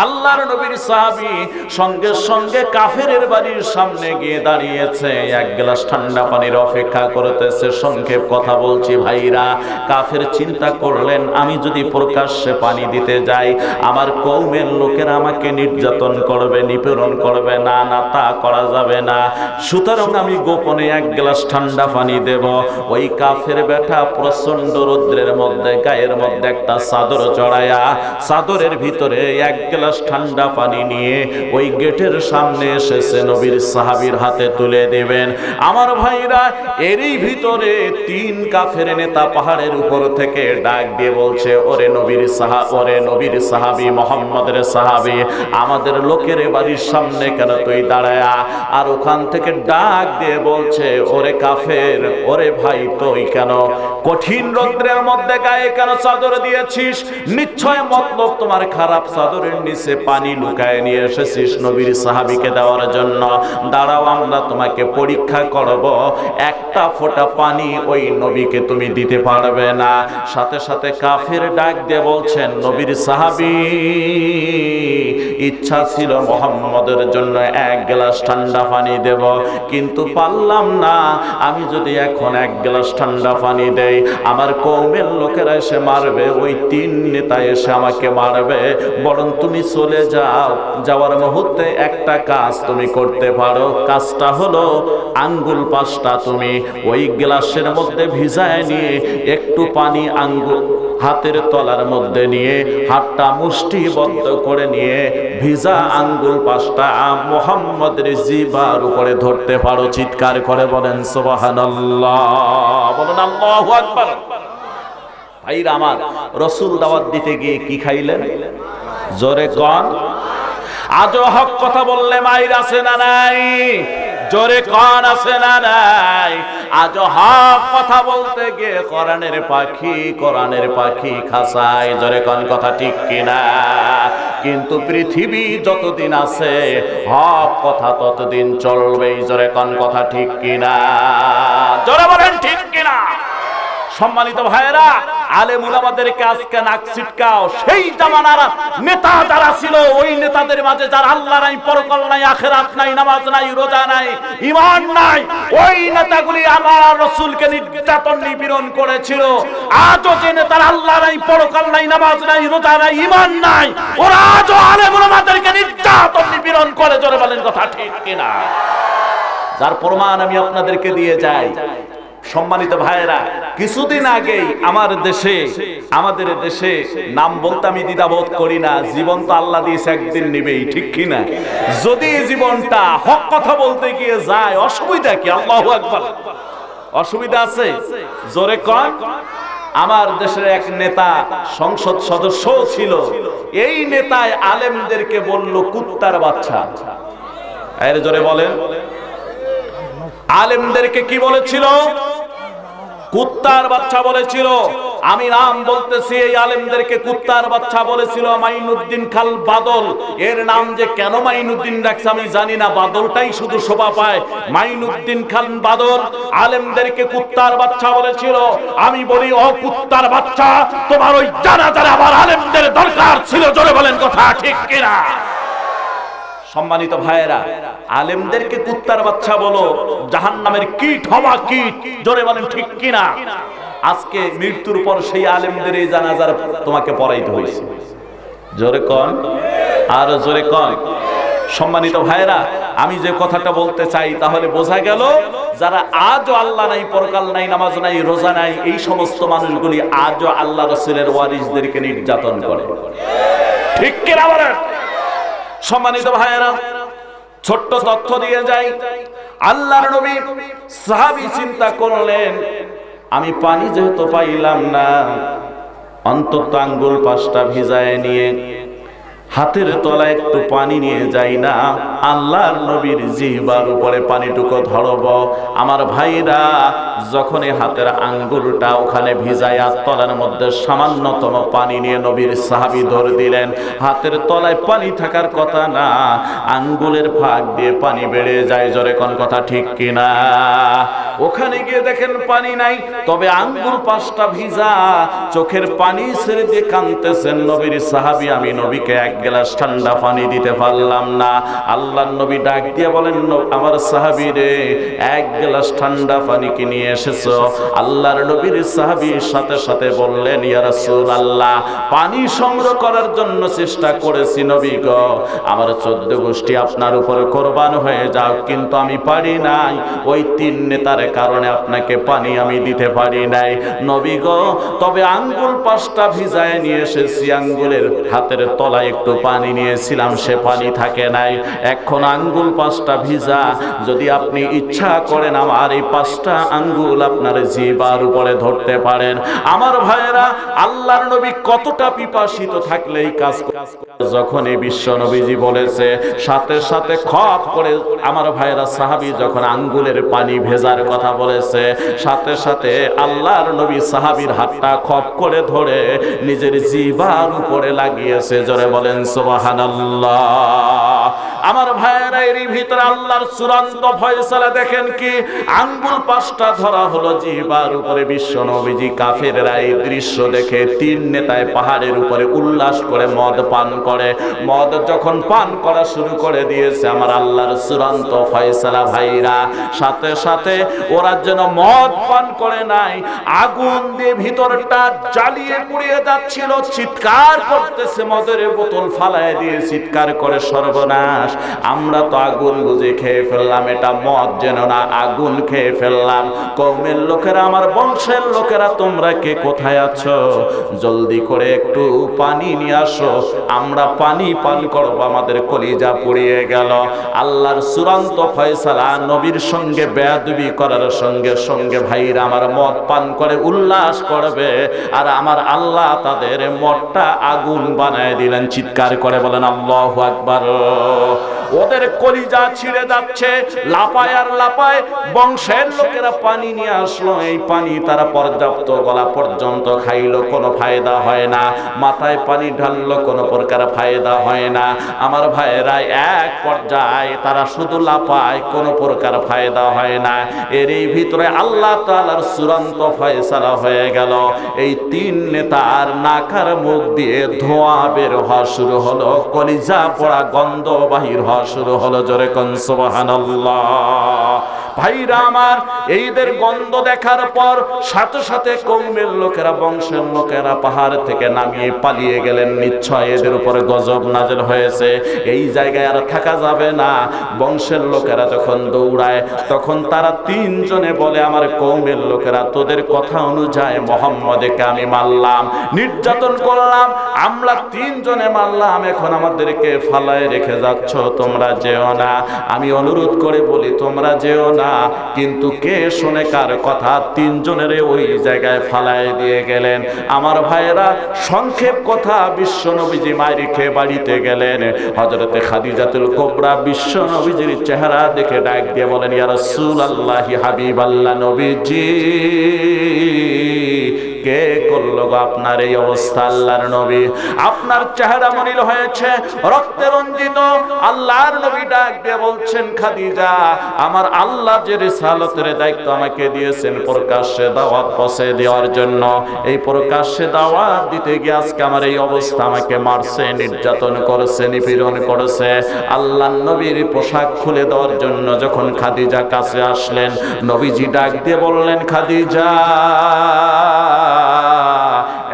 আল্লাহর নবীর সাহাবী সঙ্গে সঙ্গে কাফেরের বাড়ির সামনে গিয়ে দাঁড়িয়েছে, 1 গ্লাস ঠান্ডা পানির অপেক্ষা করতেছে। সংক্ষেপ কথা বলছি ভাইরা, কাফের চিন্তা করলেন, আমি যদি প্রকাশ্যে পানি দিতে যাই আমার কওমের লোকেরা আমাকে নির্যাতন করবে, নিপীড়ন করবে, না না তা করা যাবে না, সুতরাং আমি গোপনে 1 গ্লাস ঠান্ডা পানি দেব। ওই কাফের বেটা প্রচন্ড রৌদ্রের মধ্যে গায়ের মধ্যে একটা চাদর চড়ায়া, চাদরের ভিতরে 1 গ্লাস ঠান্ডা পানি নিয়ে ওই গেটের সামনে এসেছে, নবীর সাহাবীর হাতে তুলে দেবেন। আমার ভাইরা, এরই ভিতরে 3 কাফের নেতা পাহাড়ের উপর থেকে ডাক দিয়ে বলছে, ওরে নবীর সাহাবী মুহাম্মদের সাহাবী, আমাদের লোকের বাড়ির সামনে কেন তুই দাঁড়ায়া? আর ওখান থেকে ডাক দিয়ে বলছে, ওরে কাফের, ওরে ভাই তুই কেন কঠিন রৌদ্রের মধ্যে গায়ে কেন চাদর দিয়েছিস? নিশ্চয় মতলব তোমার খারাপ, চাদরের নিচে পানি লুকায় নিয়ে এসেছিস নবীর সাহাবীকে দেওয়ার জন্য। দাঁড়াও, আমরা তোমাকে পরীক্ষা করব, একটা ফোঁটা পানি ওই নবীকে তুমি দিতে পারবে না। সাথে সাথে কাফের ডাক দিয়ে বলছেন, নবীর সাহাবী ইচ্ছা ছিল মুহাম্মদের জন্য 1 গ্লাস ঠান্ডা পানি দেব, কিন্তু পারলাম না। আমি যদি এখন 1 গ্লাস ঠান্ডা পানি দেই আমার কওমের লোকেরা এসে মারবে, ওই 3 নেতা এসে আমাকে মারবে, বরং তুমি চলে যাও। যাওয়ার মুহূর্তে একটা কাজ তুমি করতে পারো, কাজটা হলো আঙ্গুল 5টা তুমি ওই গ্লাসের মধ্যে ভিজায় নিয়ে একটু পানি আঙ্গুল হাতের তলার মধ্যে নিয়ে হাতটা মুষ্টিবদ্ধ করে নিয়ে ভিজা আঙ্গুল 5টা মুহাম্মদের জিহ্বার উপরে ধরতে পারো। চিৎকার করে বলেন সুবহানাল্লাহ, বলেন আল্লাহু আকবার। ভাইরা আমার, রাসূল দাওয়াত দিতে গিয়ে কি খাইলেন? জোরে কোন? আজও হক কথা বললে মাইর আছে না নাই? জোরে কোন আছে না নাই? আজও হক কথা বলতে গিয়ে কোরআনের পাখি খাসায়। জোরে কোন কথা ঠিক কিনা? কিন্তু পৃথিবী যতদিন আছে হক কথা ততদিন চলবেই। জোরে কোন কথা ঠিক কিনা? জোরে বলেন ঠিক কিনা? সম্মানিত ভাইরা, আলেম উলামাদেরকে আজকে নাক ছিটকাও। সেই জামানার নেতা যারা ছিল, ওই নেতাদের মাঝে যারা আল্লাহ নাই, পরকাল নাই, আখিরাত নাই, নামাজ নাই, রোজা নাই, ঈমান নাই, ওই নেতাগুলি আমার রাসূলকে নির্যাতন নিপীড়ন করেছিল। আজও যে নেতার আল্লাহ নাই, পরকাল নাই, নামাজ নাই, রোজা নাই, ঈমান নাই, ওরা আজও আলেম উলামাদেরকে নির্যাতন নিপীড়ন করে। জোরে বলেন কথা ঠিক কিনা? যার প্রমাণ আমি আপনাদেরকে দিয়ে যাই। সম্মানিত ভাইয়েরা, কিছুদিন আগেই আমাদের দেশে নাম বলতে আমি দ্বিধাবোধ করি না। জীবন তো আল্লাহ দিয়েছে, একদিন নিবেই, ঠিক কিনা? যদি জীবনটা হক কথা বলতে গিয়ে যায়, অসুবিধা কি? আল্লাহু আকবার। অসুবিধা আছে? জোরে কন। আমার দেশের এক নেতা সংসদ সদস্য ছিল। এই নেতায় আলেমদেরকে বলল কুত্তার বাচ্চা। এর জোরে বলেন। আলেমদেরকে কি বলেছিল? কুত্তার বাচ্চা বলেছিল। আমি নাম বলতেছি, এই আলেমদেরকে কুত্তার বাচ্চা বলেছিল মাইনুদ্দিন খান বাদল। এর নাম যে কেন মাইনুদ্দিন রাখছে আমি জানি না, বাদলটাই শুধু শোভা পায়। মাইনুদ্দিন খান বাদল আলেমদেরকে কুত্তার বাচ্চা বলেছিল। আমি বলি, ও কুত্তার বাচ্চা, তোমার ওই জানাজারে আবার আলেমদের দরকার ছিল। জোরে বলেন কথা ঠিক কিনা? সম্মানিত ভাইয়েরা, আলেমদেরকে কুত্তার বাচ্চা বলো, জাহান্নামের কীট হওয়া কীট। জোরে বলেন ঠিক কিনা? আজকে মৃত্যুর পর সেই আলেমদের এই জানাজার তোমাকে পড়াইতে হয়েছে। জোরে কন, আর জোরে কন। সম্মানিত ভাইয়েরা, আমি যে কথাটা বলতে চাই, তাহলে বোঝা গেল যারা আজও আল্লাহ নাই, পরকাল নাই, নামাজ নাই, রোজা নাই, এই সমস্ত মানুষগুলি আজও আল্লাহ রাসূলের ওয়ারিসদেরকে নির্যাতন করে। ঠিক কিনা বলেন? সম্মানিত ভাইয়েরা, ছোট্ট তথ্য দিয়ে যাই। আল্লাহর নবী সাহাবী চিন্তা করলেন, আমি পানি যেহেতু পাইলাম না, অন্তত আঙ্গুল 5টা ভিজায় নিয়ে হাতের তলায় একটু পানি নিয়ে যাই না, আল্লাহর নবীর জিহ্বার উপরে পানিটুকু ধরব। আমার ভাইরা, যখন হাতের আঙ্গুলটা ওখানে ভিজায়া তলার মধ্যে সামান্যতম পানি নিয়ে নবীর সাহাবী ধরে দিলেন। হাতের তলায় পানি থাকার কথা না, আঙ্গুলের ফাঁক দিয়ে পানি বেড়ে যায়। জোরে কোন কথা ঠিক কিনা? ওখানে গিয়ে দেখেন পানি নাই, তবে আঙ্গুল 5টা ভিজা, চোখের পানি ছেড়ে দিয়ে কাঁদতেছেন নবীর সাহাবী। আমি নবীকে এক গ্লাস ঠান্ডা পানি দিতে পারলাম না। আল্লাহর নবী ডাক দিয়ে বলেন, আমার সাহাবী রে, এক গ্লাস ঠান্ডা পানি কি নিয়ে এসেছো? আল্লাহর নবীর সাহাবীর সাথে সাথে বললেন, ইয়া রাসূলুল্লাহ, পানি সংগ্রহ করার জন্য চেষ্টা করেছি নবী গো, আমার 14 গোষ্ঠী আপনার উপরে কোরবান হয়ে যাও, কিন্তু আমি পারি নাই। ওই 3 নেতার কারণে আপনাকে পানি আমি দিতে পারি নাই নবী গো। তবে আঙ্গুল 5টা ভিজায় নিয়ে এসেছি, আঙ্গুলের হাতের তলায় একটু পানি নিয়েছিলাম, সে পানি থাকে নাই। এখন আঙ্গুল 5টা ভিজা, যদি আপনি ইচ্ছা করেন আমার এই 5টা আঙ্গুল আপনার জিহ্বার উপরে ধরতে পারেন। আমার ভাইয়েরা, আল্লাহর নবী কতটা পিপাসিত থাকলে এই কাজ। যখনই বিশ্ব নবীজি বলেছে, সাথে সাথে খপ করে আমার ভাইয়েরা সাহাবী যখন আঙ্গুলের পানি ভেজার কথা বলেছে, সাথে সাথে আল্লাহর নবী সাহাবীর হাতটা খপ করে ধরে নিজের জিহ্বার উপরে লাগিয়েছে। জোরে বলেন সুবহানাল্লাহ। আমার ভাইয়েরা, এর ভিতরে আল্লাহর চূড়ান্ত ফয়সালা দেখেন কি, আঙ্গুল 5টা ধরা হলো জিহ্বার উপরে। বিশ্ব নবীজি কাফেররা এই দৃশ্য দেখে 3 নেতায় পাহাড়ের উপরে উল্লাস করে মদ পান করে। মদ যখন পান করা শুরু করে দিয়েছে, আমার আল্লাহর চূড়ান্ত ফয়সালা ভাইরা, সাথে সাথে ওরা যেন মদ পান করে নাই, আগুন দিয়ে ভিতরটা জ্বালিয়ে পুড়িয়ে যাচ্ছিল, চিৎকার করতেছে, মদের বোতল ফালায় দিয়ে চিৎকার করে, সর্বনাশ, আমরা তো আগুন বুঝে খেয়ে ফেললাম, এটা মদ যেন না, আগুন খেয়ে ফেললাম। কওমের লোকেরা, আমার বংশের লোকেরা, তোমরা কে কোথায় আছো? জলদি করে একটু পানি নিয়ে আসো, আমরা পানি পান করব, আমাদের কলিজা পুড়িয়ে গেল। আল্লাহর চূড়ান্ত ফয়সালা, নবীর সঙ্গে বেয়াদবি করার সঙ্গে সঙ্গে ভাইরা আমার মদ পান করে উল্লাস করবে, আর আমার আল্লাহ তাদের মদটা আগুন বানায় দিলেন। চিৎকার করে বলেন আল্লাহু আকবার। ওদের কলিজা ছিঁড়ে যাচ্ছে, লাপায় আর লাপায় বংশের লোকেরা পানি নিয়ে আসলো। এই পানি তারা পর্যাপ্ত গলা পর্যন্ত খাইলো, কোনো ফায়দা হয় না। মাথায় পানি ঢাললো, কোনো প্রকার প্রকার ফায়দা হয় না। আমার ভাইয়েরা এক পর্যায়ে তারা শুধু লাফায়, কোনো প্রকার ফায়দা হয় না। এরই ভিতরে আল্লাহ তাআলার চূড়ান্ত ফয়সালা হয়ে গেল। এই তিন নেতার নাকার মুখ দিয়ে ধোঁয়া বের হওয়া শুরু হলো, কলিজা পোড়া গন্ধ বাহির হওয়া শুরু হলো। জোরে কোন সুবহানাল্লাহ। ভাইরা আমার, এইদের গন্ধ দেখার পর সাথে সাথে কওমের লোকেরা, বংশের লোকেরা পাহাড় থেকে নামিয়ে পালিয়ে গেলেন। নিশ্চয় এদের উপরে গজব নাযিল হয়েছে, এই জায়গায় আর থাকা যাবে না। বংশের লোকেরা যখন দৌড়ায় তখন তারা তিনজনে বলে, আমার কওমের লোকেরা, তোদের কথা অনুযায়ী মুহাম্মদকে আমি মারলাম, নির্যাতন করলাম, আমরা তিনজনে মারলাম, এখন আমাদেরকে ফালায় রেখে যাচ্ছ, তোমরা যেও না। আমি অনুরোধ করে বলি, তোমরা যেও না। কিন্তু কে শুনে কার কথা? তিনজনের ওই জায়গায় ফালায় দিয়ে গেলেন। আমার ভাইয়েরা, সংক্ষেপ কথা, বিশ্ব নবীজি মায়ের খেয়ে বাড়িতে গেলেন। হযরতে খাদিজাতুল কুবরা বিশ্ব নবীজির চেহারা দেখে ডাক দিয়ে বলেন, ইয়া রাসূলুল্লাহ, হাবিবাল্লাহ নবীজি, কে করলো গো আপনার এই অবস্থা? আল্লাহর নবী, আপনার চেহারা মলিন হয়েছে, রক্তে রঞ্জিত। আল্লাহর নবী ডাক দিয়ে বলছেন, খাদিজা, আমার আল্লাহ যে রিসালাতের দায়িত্ব আমাকে দিয়েছেন প্রকাশ্যে দাওয়াত পৌঁছে দেওয়ার জন্য, এই প্রকাশ্যে দাওয়াত দিতে গিয়ে আজকে আমার এই অবস্থা, আমাকে মারছে, নির্যাতন করেছে, নিপীড়ন করেছে। আল্লাহর নবীর পোশাক খুলে দেওয়ার জন্য যখন খাদিজা কাছে আসলেন, নবীজি ডাক দিয়ে বললেন, খাদিজা,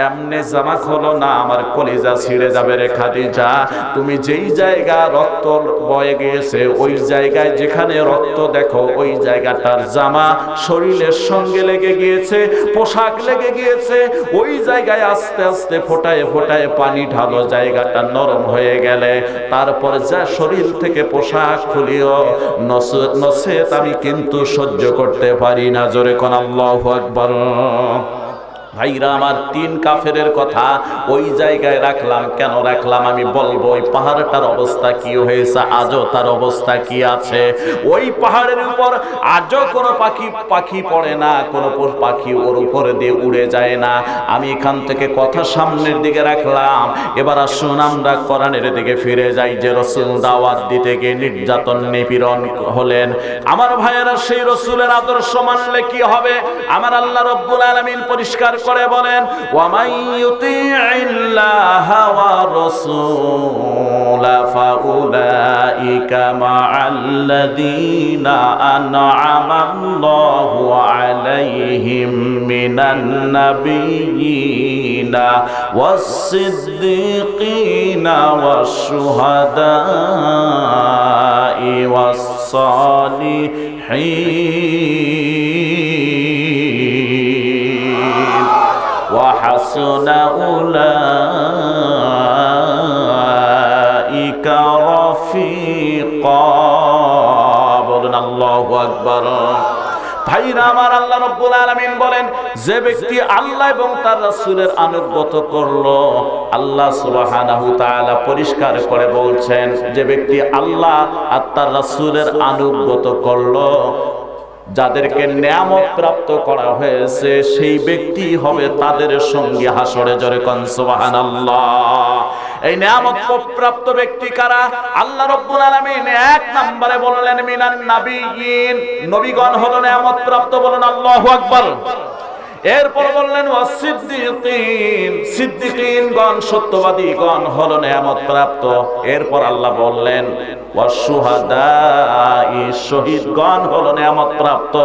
এমনি জামা খোলো না, আমার কলিজা ছিঁড়ে যাবে রে খাদিজা। তুমি যেই জায়গা রক্ত বয়ে গিয়েছে, ওই জায়গায় যেখানে রক্ত দেখো, ওই জায়গাটার জামা শরীরের সঙ্গে লেগে গিয়েছে, পোশাক লেগে গিয়েছে, ওই জায়গায় আস্তে আস্তে ফোটায় ফোটায় পানি ঢালো, জায়গাটা নরম হয়ে গেলে তারপর যা শরীর থেকে পোশাক খুলিও, নসেত আমি কিন্তু সহ্য করতে পারি না। জোরে কোন আল্লাহু আকবার। ভাইরা আমার, তিন কাফেরের কথা ওই জায়গায় রাখলাম। কেন রাখলাম আমি বলবো। ওই পাহাড়টার অবস্থা কি হয়েছে, আজও তার অবস্থা কি আছে। ওই পাহাড়ের উপর আজও কোনো পাখি পড়ে না, কোনো পাখি ওর উপরে দিয়ে উড়ে যায় না। আমি এখান থেকে কথা সামনের দিকে রাখলাম। এবার আসুন আমরা কোরআনের দিকে ফিরে যাই, যে রাসূল দাওয়াত দিতে গিয়ে নির্যাতন নিপীড়ন হলেন। আমার ভাইয়েরা, সেই রাসূলের আদর্শ মানলে কি হবে? আমার আল্লাহ রাব্বুল আলামিন পরিষ্কার করে বলেন, ওয়া মান ইউতিইল্লাহা ওয়া রাসূলা ফাউলাইকা মা'আল্লাযীনা আন'আমাল্লাহু আলাইহিম মিনান নাবিয়্যিনা ওয়াস-সিদ্দীকিনা ওয়াশ-শুহাদা'i ওয়াস-সালিহিন ওয়া হাসুনা উলাইকা রাফিকা। বলুন আল্লাহু আকবার। ভাইরা আমার, আল্লাহ রাব্বুল আলামিন বলেন, যে ব্যক্তি আল্লাহ এবং তার রাসূলের আনুগত্য করলো, আল্লাহ সুবহানাহু তাআলা পরিষ্কার করে বলছেন, যে ব্যক্তি আল্লাহ আর তার রাসূলের আনুগত্য করলো, যাদেরকে নিয়ামত প্রাপ্ত করা হয়েছে, সেই ব্যক্তি হবে তাদের সঙ্গে হাসরে। জোরে কোন সুবহানাল্লাহ। এই নিয়ামত প্রাপ্ত ব্যক্তি কারা? আল্লাহ রাব্বুল আলামিন এক নম্বরে বললেন, মিনান নাবিয়্যিন, নবীগণ হলো নিয়ামত প্রাপ্ত। বলুন আল্লাহু আকবার। এরপর বললেন ওয়াস-সিদ্দীকিন, সিদ্দীকিনগণ, সত্যবাদীগণ হলো নিয়ামত প্রাপ্ত। এরপর আল্লাহ বললেন ওয়াস-শুহাদা'i, শহীদগণ হলো নিয়ামত প্রাপ্ত।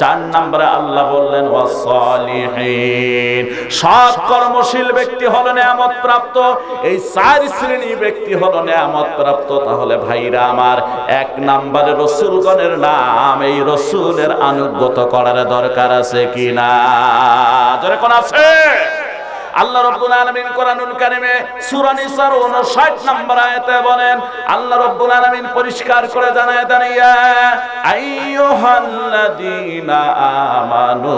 4 নম্বরে আল্লাহ বললেন ওয়াস-সালিহিন, সৎ কর্মশীল ব্যক্তি হলো নিয়ামত প্রাপ্ত। এই 4 শ্রেণী ব্যক্তি হলো নিয়ামত প্রাপ্ত। তাহলে ভাইরা আমার, 1 নম্বরে রাসূলগণের নাম, এই রাসূলের আনুগত্য করার দরকার আছে কিনা? যারা কোন আছে? আল্লাহ রাব্বুল আলামিন কোরআনুল কারীমে সূরা নিসার 59 নম্বর আয়াতে বলেন, আল্লাহ রাব্বুল আলামিন পরিষ্কার করে জানায় দেন, ইয়া আইয়ুহাল্লাযীনা আমানু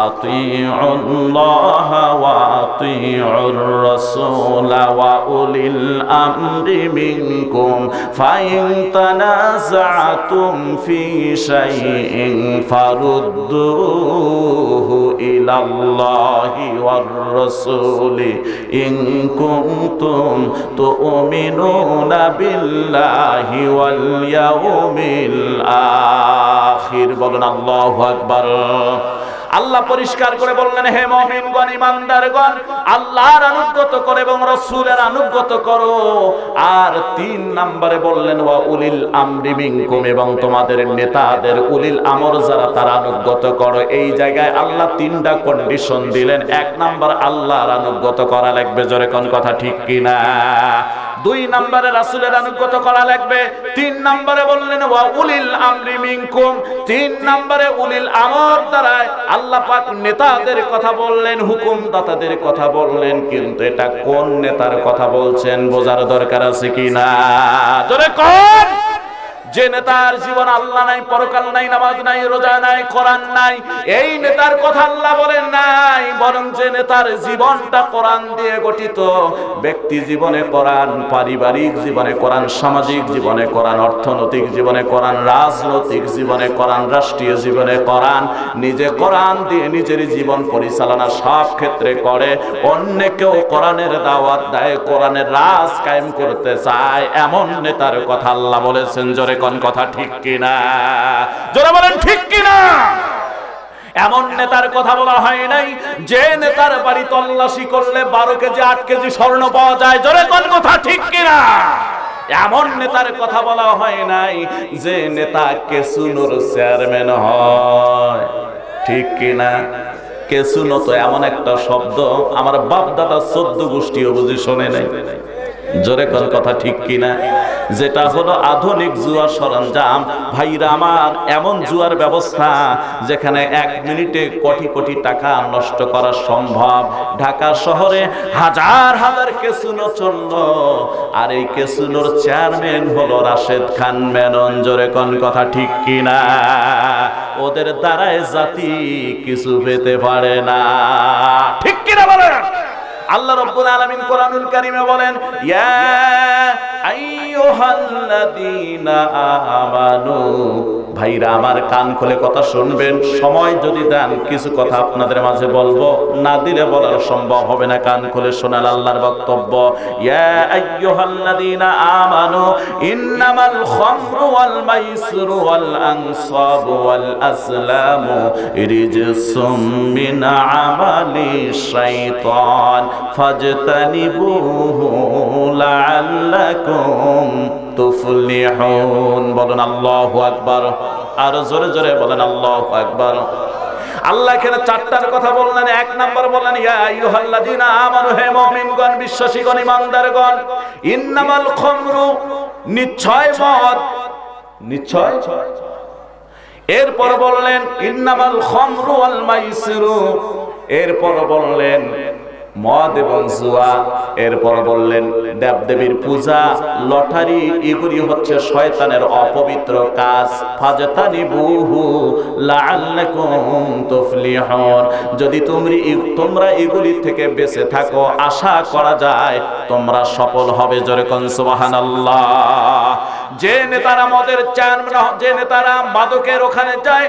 আতিউল্লাহা ওয়া আতিউর রাসূল ওয়া উলিল আমরি মিনকুম ফাইন তানাযাতুম ফি শাইইন ফারুদ্দুহু ইলাল্লাহি ওয়ার রাসূলি ইন কুনতুম তুমিনুনা বিল্লাহি ওয়াল ইয়াউমিল আখির। বলুন আল্লাহু আকবার। আল্লাহ পরিষ্কার করে বললেন, হে মুমিনগণ, ঈমানদারগণ, আল্লাহর আনুগত্য করো এবং রাসূলের আনুগত্য করো। আর 3 নম্বরে বললেন ওয়া উলিল আমরি মিনকুম, এবং তোমাদের নেতাদের উলিল আমর যারা তারা আনুগত্য করো। এই জায়গায় আল্লাহ 3টা কন্ডিশন দিলেন। 1 নাম্বার আল্লাহর আনুগত্য করা লাগবে, জোরে কোন কথা ঠিক কিনা। 2 নম্বরে রাসূলের আনুগত্য করা লাগবে। 3 নম্বরে বললেন ওয়া উলিল আমরি মিনকুম, 3 নম্বরে উলিল আমর দ্বারা আল্লাহ পাক নেতাদের কথা বললেন, হুকুমদাতাদের কথা বললেন। কিন্তু এটা কোন নেতার কথা বলছেন বোঝার দরকার আছে কিনা, জোরে কোন। যে নেতার জীবন আল্লাহ নাই, পরকাল নাই, নামাজ নাই, রোজা নাই, কোরআন নাই, এই নেতার কথা আল্লাহ বলেন নাই। বরং যে নেতার জীবনটা কোরআন দিয়ে গঠিত, ব্যক্তি জীবনে কোরআন, পারিবারিক জীবনে কোরআন, সামাজিক জীবনে কোরআন, অর্থনৈতিক জীবনে কোরআন, রাজনৈতিক জীবনে কোরআন, রাষ্ট্রীয় জীবনে কোরআন, নিজে কোরআন দিয়ে নিজের জীবন পরিচালনা সব ক্ষেত্রে করে, অন্যকেও কোরআনের দাওয়াত দেয়, কোরআনের রাজ কায়েম করতে চায়, এমন নেতার কথা আল্লাহ বলেছেন। জোরে কোন কথা ঠিক কিনা, জোরে বলেন ঠিক কিনা। এমন নেতার কথা বলা হয় নাই যে নেতার বাড়ি তল্লাশি করলে 12 কেজি 8 কেজি স্বর্ণ পাওয়া যায়, জোরে কোন কথা ঠিক কিনা। এমন নেতার কথা বলা হয় নাই যে নেতা কেসুনোর চেয়ারম্যান হয়, ঠিক কিনা। কেসুনো তো এমন একটা শব্দ আমার বাপ দাদা 14 গোষ্ঠীও বুঝি শোনে নাই, জোরে কোন কথা ঠিক কিনা। যেটা হলো আধুনিক জুয়ার সরঞ্জাম। ভাইরা আমার, এমন জুয়ার ব্যবস্থা যেখানে 1 মিনিটে কোটি কোটি টাকা নষ্ট করা সম্ভব। ঢাকা শহরে হাজার হাজার কেসুনো চললো, আর এই কেসুনোর চেয়ারম্যান হলো রাশেদ খান মেনন, জোরে কোন কথা ঠিক কিনা। ওদের দ্বারাই জাতি কিছু পেতে পারে না, ঠিক কিনা বলেন। আল্লাহ রাব্বুল আলামিন কোরআনুল কারীমে বলেন, ইয়া আইয়ুহাল্লাযীনা আমানু। ভাইরা আমার, কান খুলে কথা শুনবেন। সময় যদি দেন কিছু কথা আপনাদের মাঝে বলবো, না দিলে বলার সম্ভব হবে না। কান খুলে শোনাল আল্লাহর বক্তব্য। ইয়া আইয়ুহাল্লাযীনা আমানু ইন্নামাল খামরু ওয়াল মাইসিরু ওয়াল আনসাবু ওয়াল আসলামু রিজসুম মিন আমালি শাইতান ফাজতানিবুহু লাআল্লাকুম তুফলিহুন। বলুন আল্লাহু আকবার। আর জোরে জোরে বলেন আল্লাহু আকবার। আল্লাহ এখানে 4টার কথা বললেন। 1 নাম্বার বললেন ইয়া আইয়ুহাল্লাযীনা আমানু, হে মুমিনগণ, বিশ্বাসীগণ, ঈমানদারগণ, ইন্নামাল খামরু, নিশ্চয় মদ, নিশ্চয়। এরপর বললেন ইন্নামাল খামরু ওয়াল মাইসিরু, এরপর বললেন মদ এবং জুয়া, এরপর বললেন দেবদেবীর পূজা, লটারি, এগুলি হচ্ছে শয়তানের অপবিত্র কাজ। ফাজতানিবুহু লাআল্লাকুম তুফলিহুন, যদি তোমরা এগুলি থেকে বেঁচে থাকো, আশা করা যায় তোমরা সফল হবে। জোরে কোন সুবহানাল্লাহ। যে নেতারা মদের চেয়ারম্যান, যে নেতারা মাদকের ওখানে যায়,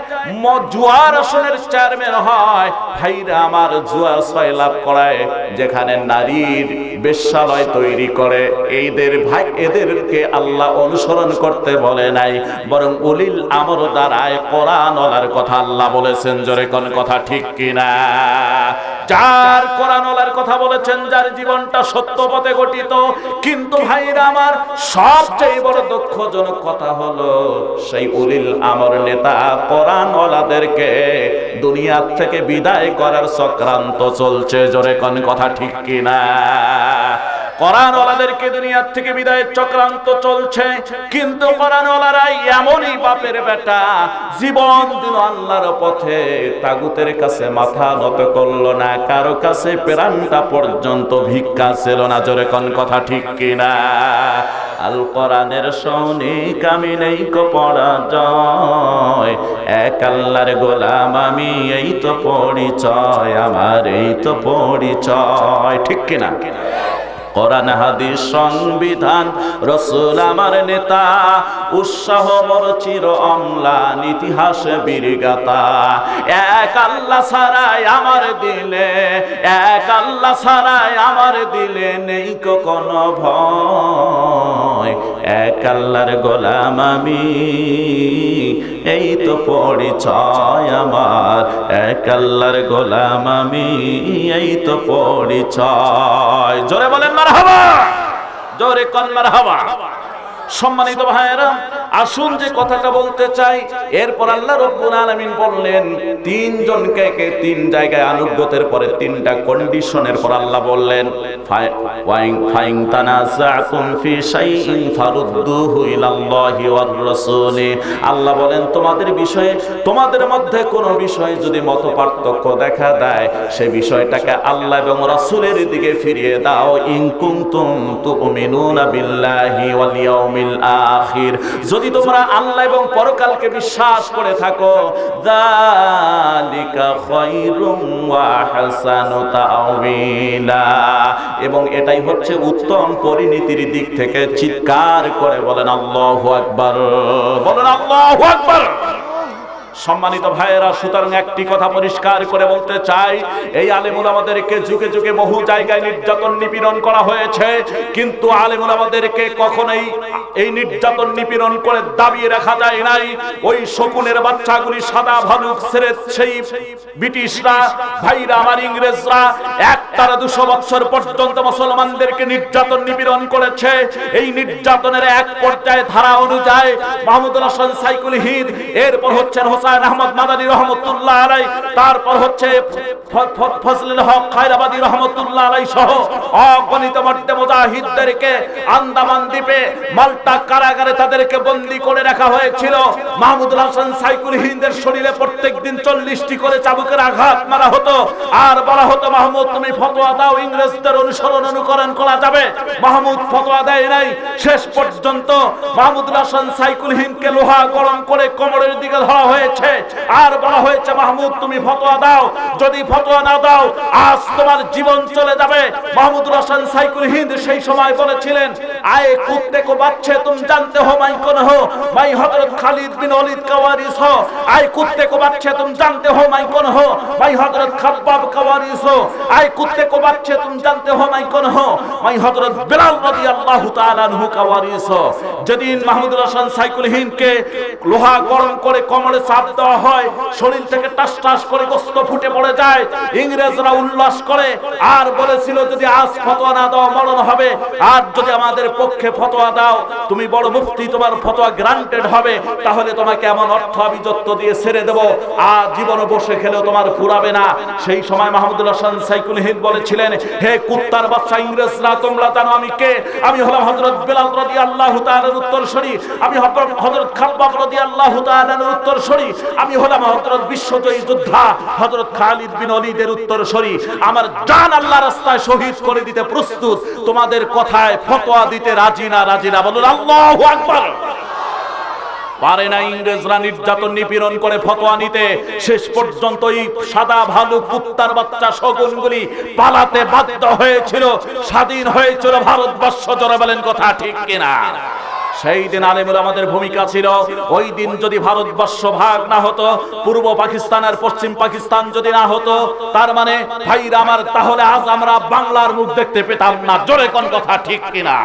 জুয়ার আসনের চেয়ারম্যান হয়, ভাইরা আমার, জুয়ার ছয় লাভ করায়, যেখানে নারীর বেশ্যালয় তৈরি করে, এদেরকে আল্লাহ অনুসরণ করতে বলে নাই, বরং উলিল আমর দ্বারায় কোরআন ওয়ালার কথা আল্লাহ বলেছেন। জোরে কোন কথা ঠিক কিনা। যার কোরআন ওয়ালার কথা বলেছেন, যার জীবনটা সত্য পথে গঠিত। কিন্তু ভাইরা আমার, সবচেয়ে বড় দুঃখজনক কথা হলো সেই উলিল আমর নেতা কোরআন ওয়ালাদেরকে দুনিয়া থেকে বিদায় করার চক্রান্ত চলছে। জোরে কোন কথা ঠিক কিনা। কোরআন ওয়ালাদেরকে দুনিয়া থেকে বিদায়ের চক্রান্ত চলছে, কিন্তু কোরআন ওয়ালারা এমনই বাপের বেটা, জীবন দিল আল্লাহর পথে, তাগুতের কাছে মাথা নত করলো না, কারো কাছে প্রাণটা পর্যন্ত ভিক্ষা ছিল না। জোরে কোন কথা ঠিক কিনা। আল কোরআনের সৈনিক আমি নেই কো পরাজয়, এক আল্লাহর গোলাম আমি এই তো পরিচয়, আমার এই তো পরিচয়। ঠিক কিনা? কোরআন হাদিস সংবিধান রাসূল আমার নেতা, উৎসাহ মোর চির অম্লান ইতিহাসে বীরগাথা। এক আল্লাহ ছাড়াই আমার দিলে, এক আল্লাহ ছাড়াই আমার দিলে নেই কোনো ভয়, এক আল্লাহর গোলাম আমি এই তো পরিচয় আমার, এক আল্লাহর গোলাম আমি এই তো পরিচয়। জোরে বলেন মারহাবা, জোরে কোন মারহাবা। সম্মানিত ভাইয়েরা, আসুন যে কথাটা বলতে চাই, এরপর আল্লাহ রাব্বুল আলামিন বললেন তিনজনকে তিন জায়গায় আনুগত্যের পরে তিনটা কন্ডিশনের পর আল্লাহ বললেন ফাইন তানাযাতুম ফি শাইইন ফারুদ্দুহু ইলাল্লাহি ওয়ার রাসূলি। আল্লাহ বলেন তোমাদের বিষয়ে, তোমাদের মধ্যে কোনো বিষয়ে যদি মতপার্থক্য দেখা দেয়, সেই বিষয়টাকে আল্লাহ এবং রাসূলের দিকে ফিরিয়ে দাও। ইন কুনতুম তুমিনুনা বিল্লাহি ওয়াল ইয়াউমিল আখির, যদি তোমরা আল্লাহ এবং পরকালকে বিশ্বাস করে থাকো, যালিকা খায়রুম ওয়া হাসানু তাওয়িলা, এবং এটাই হচ্ছে উত্তম পরিণতির দিক থেকে। চিৎকার করে বলেন আল্লাহু আকবার, বলেন আল্লাহু আকবার। সম্মানিত ভাইয়েরা, সুতরাং একটি কথা পরিষ্কার করে বলতে চাই, এই আলেম উলামাদেরকে যুগে যুগে বহু জায়গায় নির্যাতন নিপীড়ন করা হয়েছে, কিন্তু আলেম উলামাদেরকে কখনোই এই নির্যাতন নিপীড়ন করে দাবিয়ে রাখা যায় নাই। ওই শকুনের বাচ্চাগুলি, সাদা ভালুক ছেড়ে সেই ব্রিটিশরা, ভাইরা আমার ইংরেজরা 1-200 বছর পর্যন্ত মুসলমানদেরকে নির্যাতন নিপীড়ন করেছে। এই নির্যাতনের এক পর্যায়ে ধারা অনুযায়ী মাহমুদুল হাসান সাইকুল হিন্দ, এরপর হচ্ছেন হুসাইন আহমদ মাদানী রহমতুল্লাহ আলাইহি, তারপর হচ্ছে ফজলুল হক খায়রাবাদী রহমতুল্লাহ আলাইহি সহ অগণিত মর্দে মুজাহিদদেরকে আন্দামান দ্বীপে মাল্টা কারাগারে তাদেরকে বন্দী করে রাখা হয়েছিল। মাহমুদুল হাসান সাইকুল হিন্দের শরীরে প্রত্যেকদিন 40টি করে চাবুকের আঘাত মারা হতো, আর বলা হতো মাহমুদ তুমি ফতোয়া দাও, ইংরেজদের অনুসরণ অনুকরণ করা যাবে। মাহমুদ ফতোয়া দেয় নাই। শেষ পর্যন্ত মাহমুদুল হাসান সাইকুল হিন্দকে লোহা গরম করে কোমরের দিকে ধরা হয়েছে, আর বলা হয়েছে মাহমুদ তুমি ফতোয়া দাও, যদি ফতোয়া না দাও আজ তোমার জীবন চলে যাবে। মাহমুদুল হাসান সাইকুল হিন্দ সেই সময় বলেছিলেন, আয়ে কুত্তে কো বাচ্চে তুম জানতে হো মাই কোন হো, মাই হযরত খালিদ বিন ওয়ালিদ কা ওয়ারিস হো। আয়ে কুত্তে কো বাচ্চে তুম জানতে হো মাই কোন হো, মাই হযরত খাব্বাব কা ওয়ারিস হো। আয়ে কুত্তে কো বাচ্চে তুম জানতে হো মাই কোন হো, মাই হযরত বিলাল রাদিয়াল্লাহু তাআলা আনহু কা ওয়ারিস হো। যেদিন মাহমুদুল হাসান সাইকুল হিন্দকে লোহা গরম করে কোমরে চাপ দেওয়া হয়, শরীর থেকে টাস টাস করে গোশত ফুটে পড়ে যায়, ইংরেজরা উল্লাস করে আর বলেছিল যদি আজ ফতোয়া না দাও মরণ হবে, আর যদি আমাদের পক্ষে ফতোয়া দাও তুমি বড় মুফতি, তোমার ফতোয়া গ্রান্টেড হবে, তাহলে তোমাকে এমন অর্থ আভিজাত্য দিয়ে ছেড়ে দেব, আর জীবনে বসে খেলেও তোমার ফুরাবে না। সেই সময় মাহমুদুল হাসান সাইকুল হিন্দ বলেছিলেন, হে কুত্তার বাচ্চা ইংরেজরা, তোমরা জানো আমি কে? আমি হলাম হযরত বিলাল রাদিয়াল্লাহু তাআলার উত্তরসূরি, আমি হযরত খাব্বাব রাদিয়াল্লাহু তাআলার উত্তরসূরি, আমি হলাম হযরত বিশ্বজয়ী যোদ্ধা হযরত খালিদ বিন ওয়ালিদের উত্তরসূরি। আমার জান আল্লাহর রাস্তায় শহীদ করে দিতে প্রস্তুত, তোমাদের কথায় ফতোয়া দিতে রাজি না, রাজি না। বলুন আল্লাহু আকবার। পারে না ইংরেজরা নির্যাতন নিপীড়ন করে ফতোয়া নিতে। শেষ পর্যন্ত এই সাদা ভালু কুত্তার বাচ্চা শকুনগুলি পালাতে বাধ্য হয়েছিল, স্বাধীন হয়েছিল ভারতবর্ষ। জোরে বলেন কথা ঠিক কিনা? সেই দিন আলেমুল আমাদের ভূমিকা ছিল, ওই দিন যদি ভারতবর্ষ ভাগ না হতো, পূর্ব পাকিস্তান আর পশ্চিম পাকিস্তান যদি না হতো, তার মানে ভাইরা আমার, তাহলে আজ আমরা বাংলার মুখ দেখতে পেতাম না। জোরে কোন কথা ঠিক কিনা?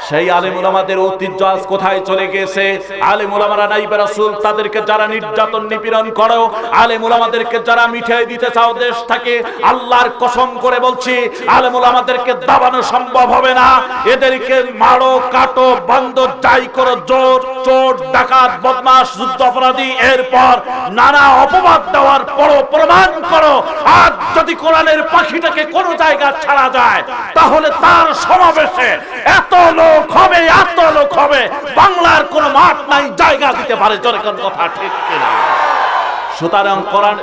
সেই আলেম উলামাদের ঐতিহ্য আজ কোথায় চলে গেছে? আলেম উলামারা নাইবে রাসূল, তাদেরকে যারা নির্যাতন নিপীড়ন করো, আলেম উলামাদেরকে যারা মিঠিয়ে দিতে চাও দেশ থেকে, আল্লাহর কসম করে বলছি আলেম উলামাদেরকে দাবানো সম্ভব হবে না। এদেরকে মারো, কাটো, বন্ধ যাই করো, জোর চোর ডাকাত বদমাশ যুদ্ধ অপরাধী, এরপর নানা অপবাদ দেওয়ার পরও প্রমাণ করো আর যদি কোরআনের পাখিটাকে কোনো জায়গা ছাড়া যায়, তাহলে তার সমাবেশে এত লোক হবে, এত লোক হবে, বাংলার কোন মাঠ নাই জায়গা দিতে পারে। জোরে কোন কথা ঠিক কিনা? সুতরাং কোরআন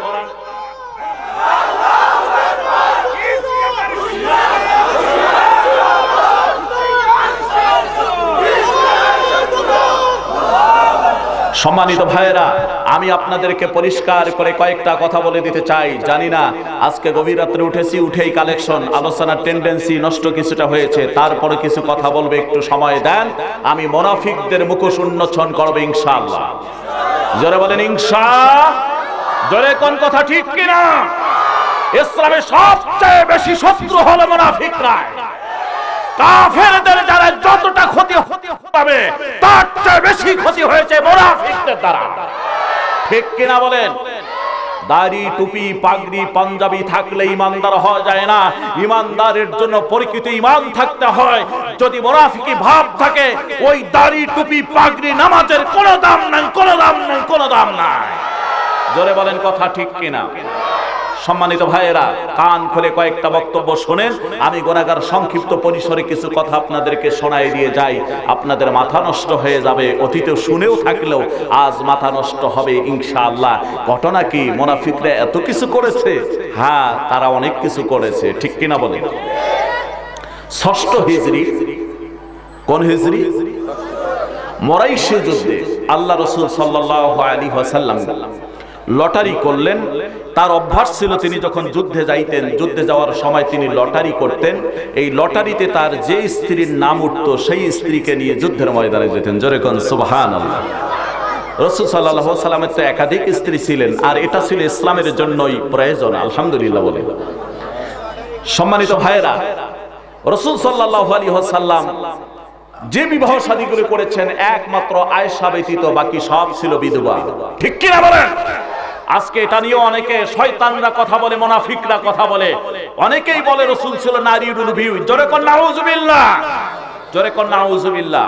সম্মানিত ভাইয়েরা, আমি আপনাদেরকে পরিষ্কার করে কয়েকটা কথা বলে দিতে চাই। জানি না আজকে গভীর রাত্রে উঠেছি, উঠেই কালেকশন আলোচনার টেন্ডেন্সি নষ্ট কিছুটা হয়েছে, তারপরে কিছু কথা বলবে, একটু সময় দেন। আমি মুনাফিকদের মুখোশ উন্মোচন করব ইনশাআল্লাহ। জোরে বলেন ইনশাআল্লাহ। জোরে কোন কথা ঠিক কিনা? ইসলামের সবচেয়ে বেশি শত্রু হলো মুনাফিকরা। কাফেরদের যারা যতটা ক্ষতি হবে তার চেয়ে বেশি ক্ষতি হয়েছে মুনাফিকদের দ্বারা। ঠিক কিনা বলেন? দাড়ি, টুপি, পাগড়ি, পাঞ্জাবি থাকলে ইমানদার হওয়া যায় না। ইমানদারের জন্য পরিচিত ইমান থাকতে হয়। যদি মুনাফিকি ভাব থাকে, ওই দাড়ি, টুপি, পাগড়ি, নামাজের কোনো দাম নাই, কোনো দাম নাই, কোনো দাম নাই। জোরে বলেন কথা ঠিক কিনা? সম্মানিত ভাইয়েরা, কান খুলে কয়েকটা বক্তব্য শোনেন। আমি গুনাহগার সংক্ষিপ্ত পরিসরে কিছু কথা আপনাদেরকে শোনাই দিয়ে যাই। আপনাদের মাথা নষ্ট হয়ে যাবে, অতীতে শুনেও থাকলেও আজ মাথা নষ্ট হবে ইনশাআল্লাহ। ঘটনা কি? মুনাফিকরা এত কিছু করেছে। হ্যাঁ, তারা অনেক কিছু করেছে, ঠিক কিনা বলেন? ষষ্ঠ হিজরি, কোন হিজরি? মরাইশি যুদ্ধে আল্লাহ রাসূল সাল্লাল্লাহু আলাইহি ওয়াসাল্লাম লটারি করলেন। তার অভ্যাস ছিল তিনি যখন যুদ্ধে যাইতেন, যুদ্ধে যাওয়ার সময় তিনি লটারি করতেন। এই লটারিতে তার যে স্ত্রীর নাম উঠতো সেই স্ত্রীকে নিয়ে যুদ্ধের ময়দানে যেতেন। জোরে কোন সুবহানাল্লাহ। রাসূল সাল্লাল্লাহু আলাইহি ওয়াসাল্লামের তো একাধিক স্ত্রী ছিলেন, আর এটা ছিল ইসলামের জন্যই প্রয়োজন। আলহামদুলিল্লাহ বলে। সম্মানিত ভাইয়েরা, রাসূল সাল্লাল্লাহু আলাইহি ওয়াসাল্লাম যে বিবাহ শাদীগুলো করেছেন একমাত্র আয়েশা ব্যতীত বাকি সব ছিল বিধবা। ঠিক কিনা বলেন? আজকে এটা নিয়ে অনেকে শয়তানরা কথা বলে, মুনাফিকরা কথা বলে। অনেকেই বলে রাসূল ছিল নারীর লুভী। জোরে কোন নাউজুবিল্লাহ, জোরে কোন নাউজুবিল্লাহ।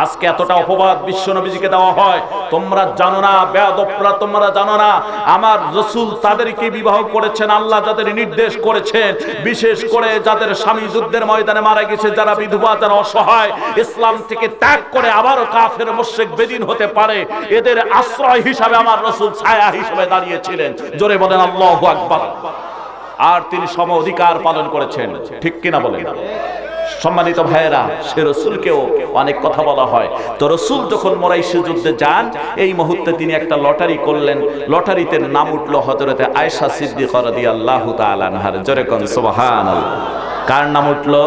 আজকে এতটা অপবাদ বিশ্ব নবীজিকে দেওয়া হয়। তোমরা জানো না, বেয়াদবরা, তোমরা জানো না আমার রাসূল তাদেরকে বিবাহ করেছেন। আল্লাহ যাদের নির্দেশ করেছেন, বিশেষ করে যাদের স্বামী যুদ্ধের ময়দানে মারা গেছে, যারা বিধবা, যারা অসহায়, ইসলাম থেকে ত্যাগ করে আবারও কাফের মুশরিক বেদিন হতে পারে, এদের আশ্রয় হিসাবে আমার রাসূল ছায়া হিসেবে দাঁড়িয়েছিলেন। জোরে বলেন আল্লাহু আকবার। আর তিনি সম অধিকার পালন করেছেন। ঠিক কিনা বলেন? সম্মানিত ভাইয়েরা, সে রাসূলকেও অনেক কথা বলা হয়। তো রাসূল যখন মরাইশি যুদ্ধে যান, এই মুহূর্তে তিনি একটা লটারি করলেন। লটারিতে নাম উঠলো হযরতে আয়েশা সিদ্দিকা রাদিয়াল্লাহু তাআলা আনহার। জোরে কোন সুবহানাল্লাহ। কার নাম উঠলো?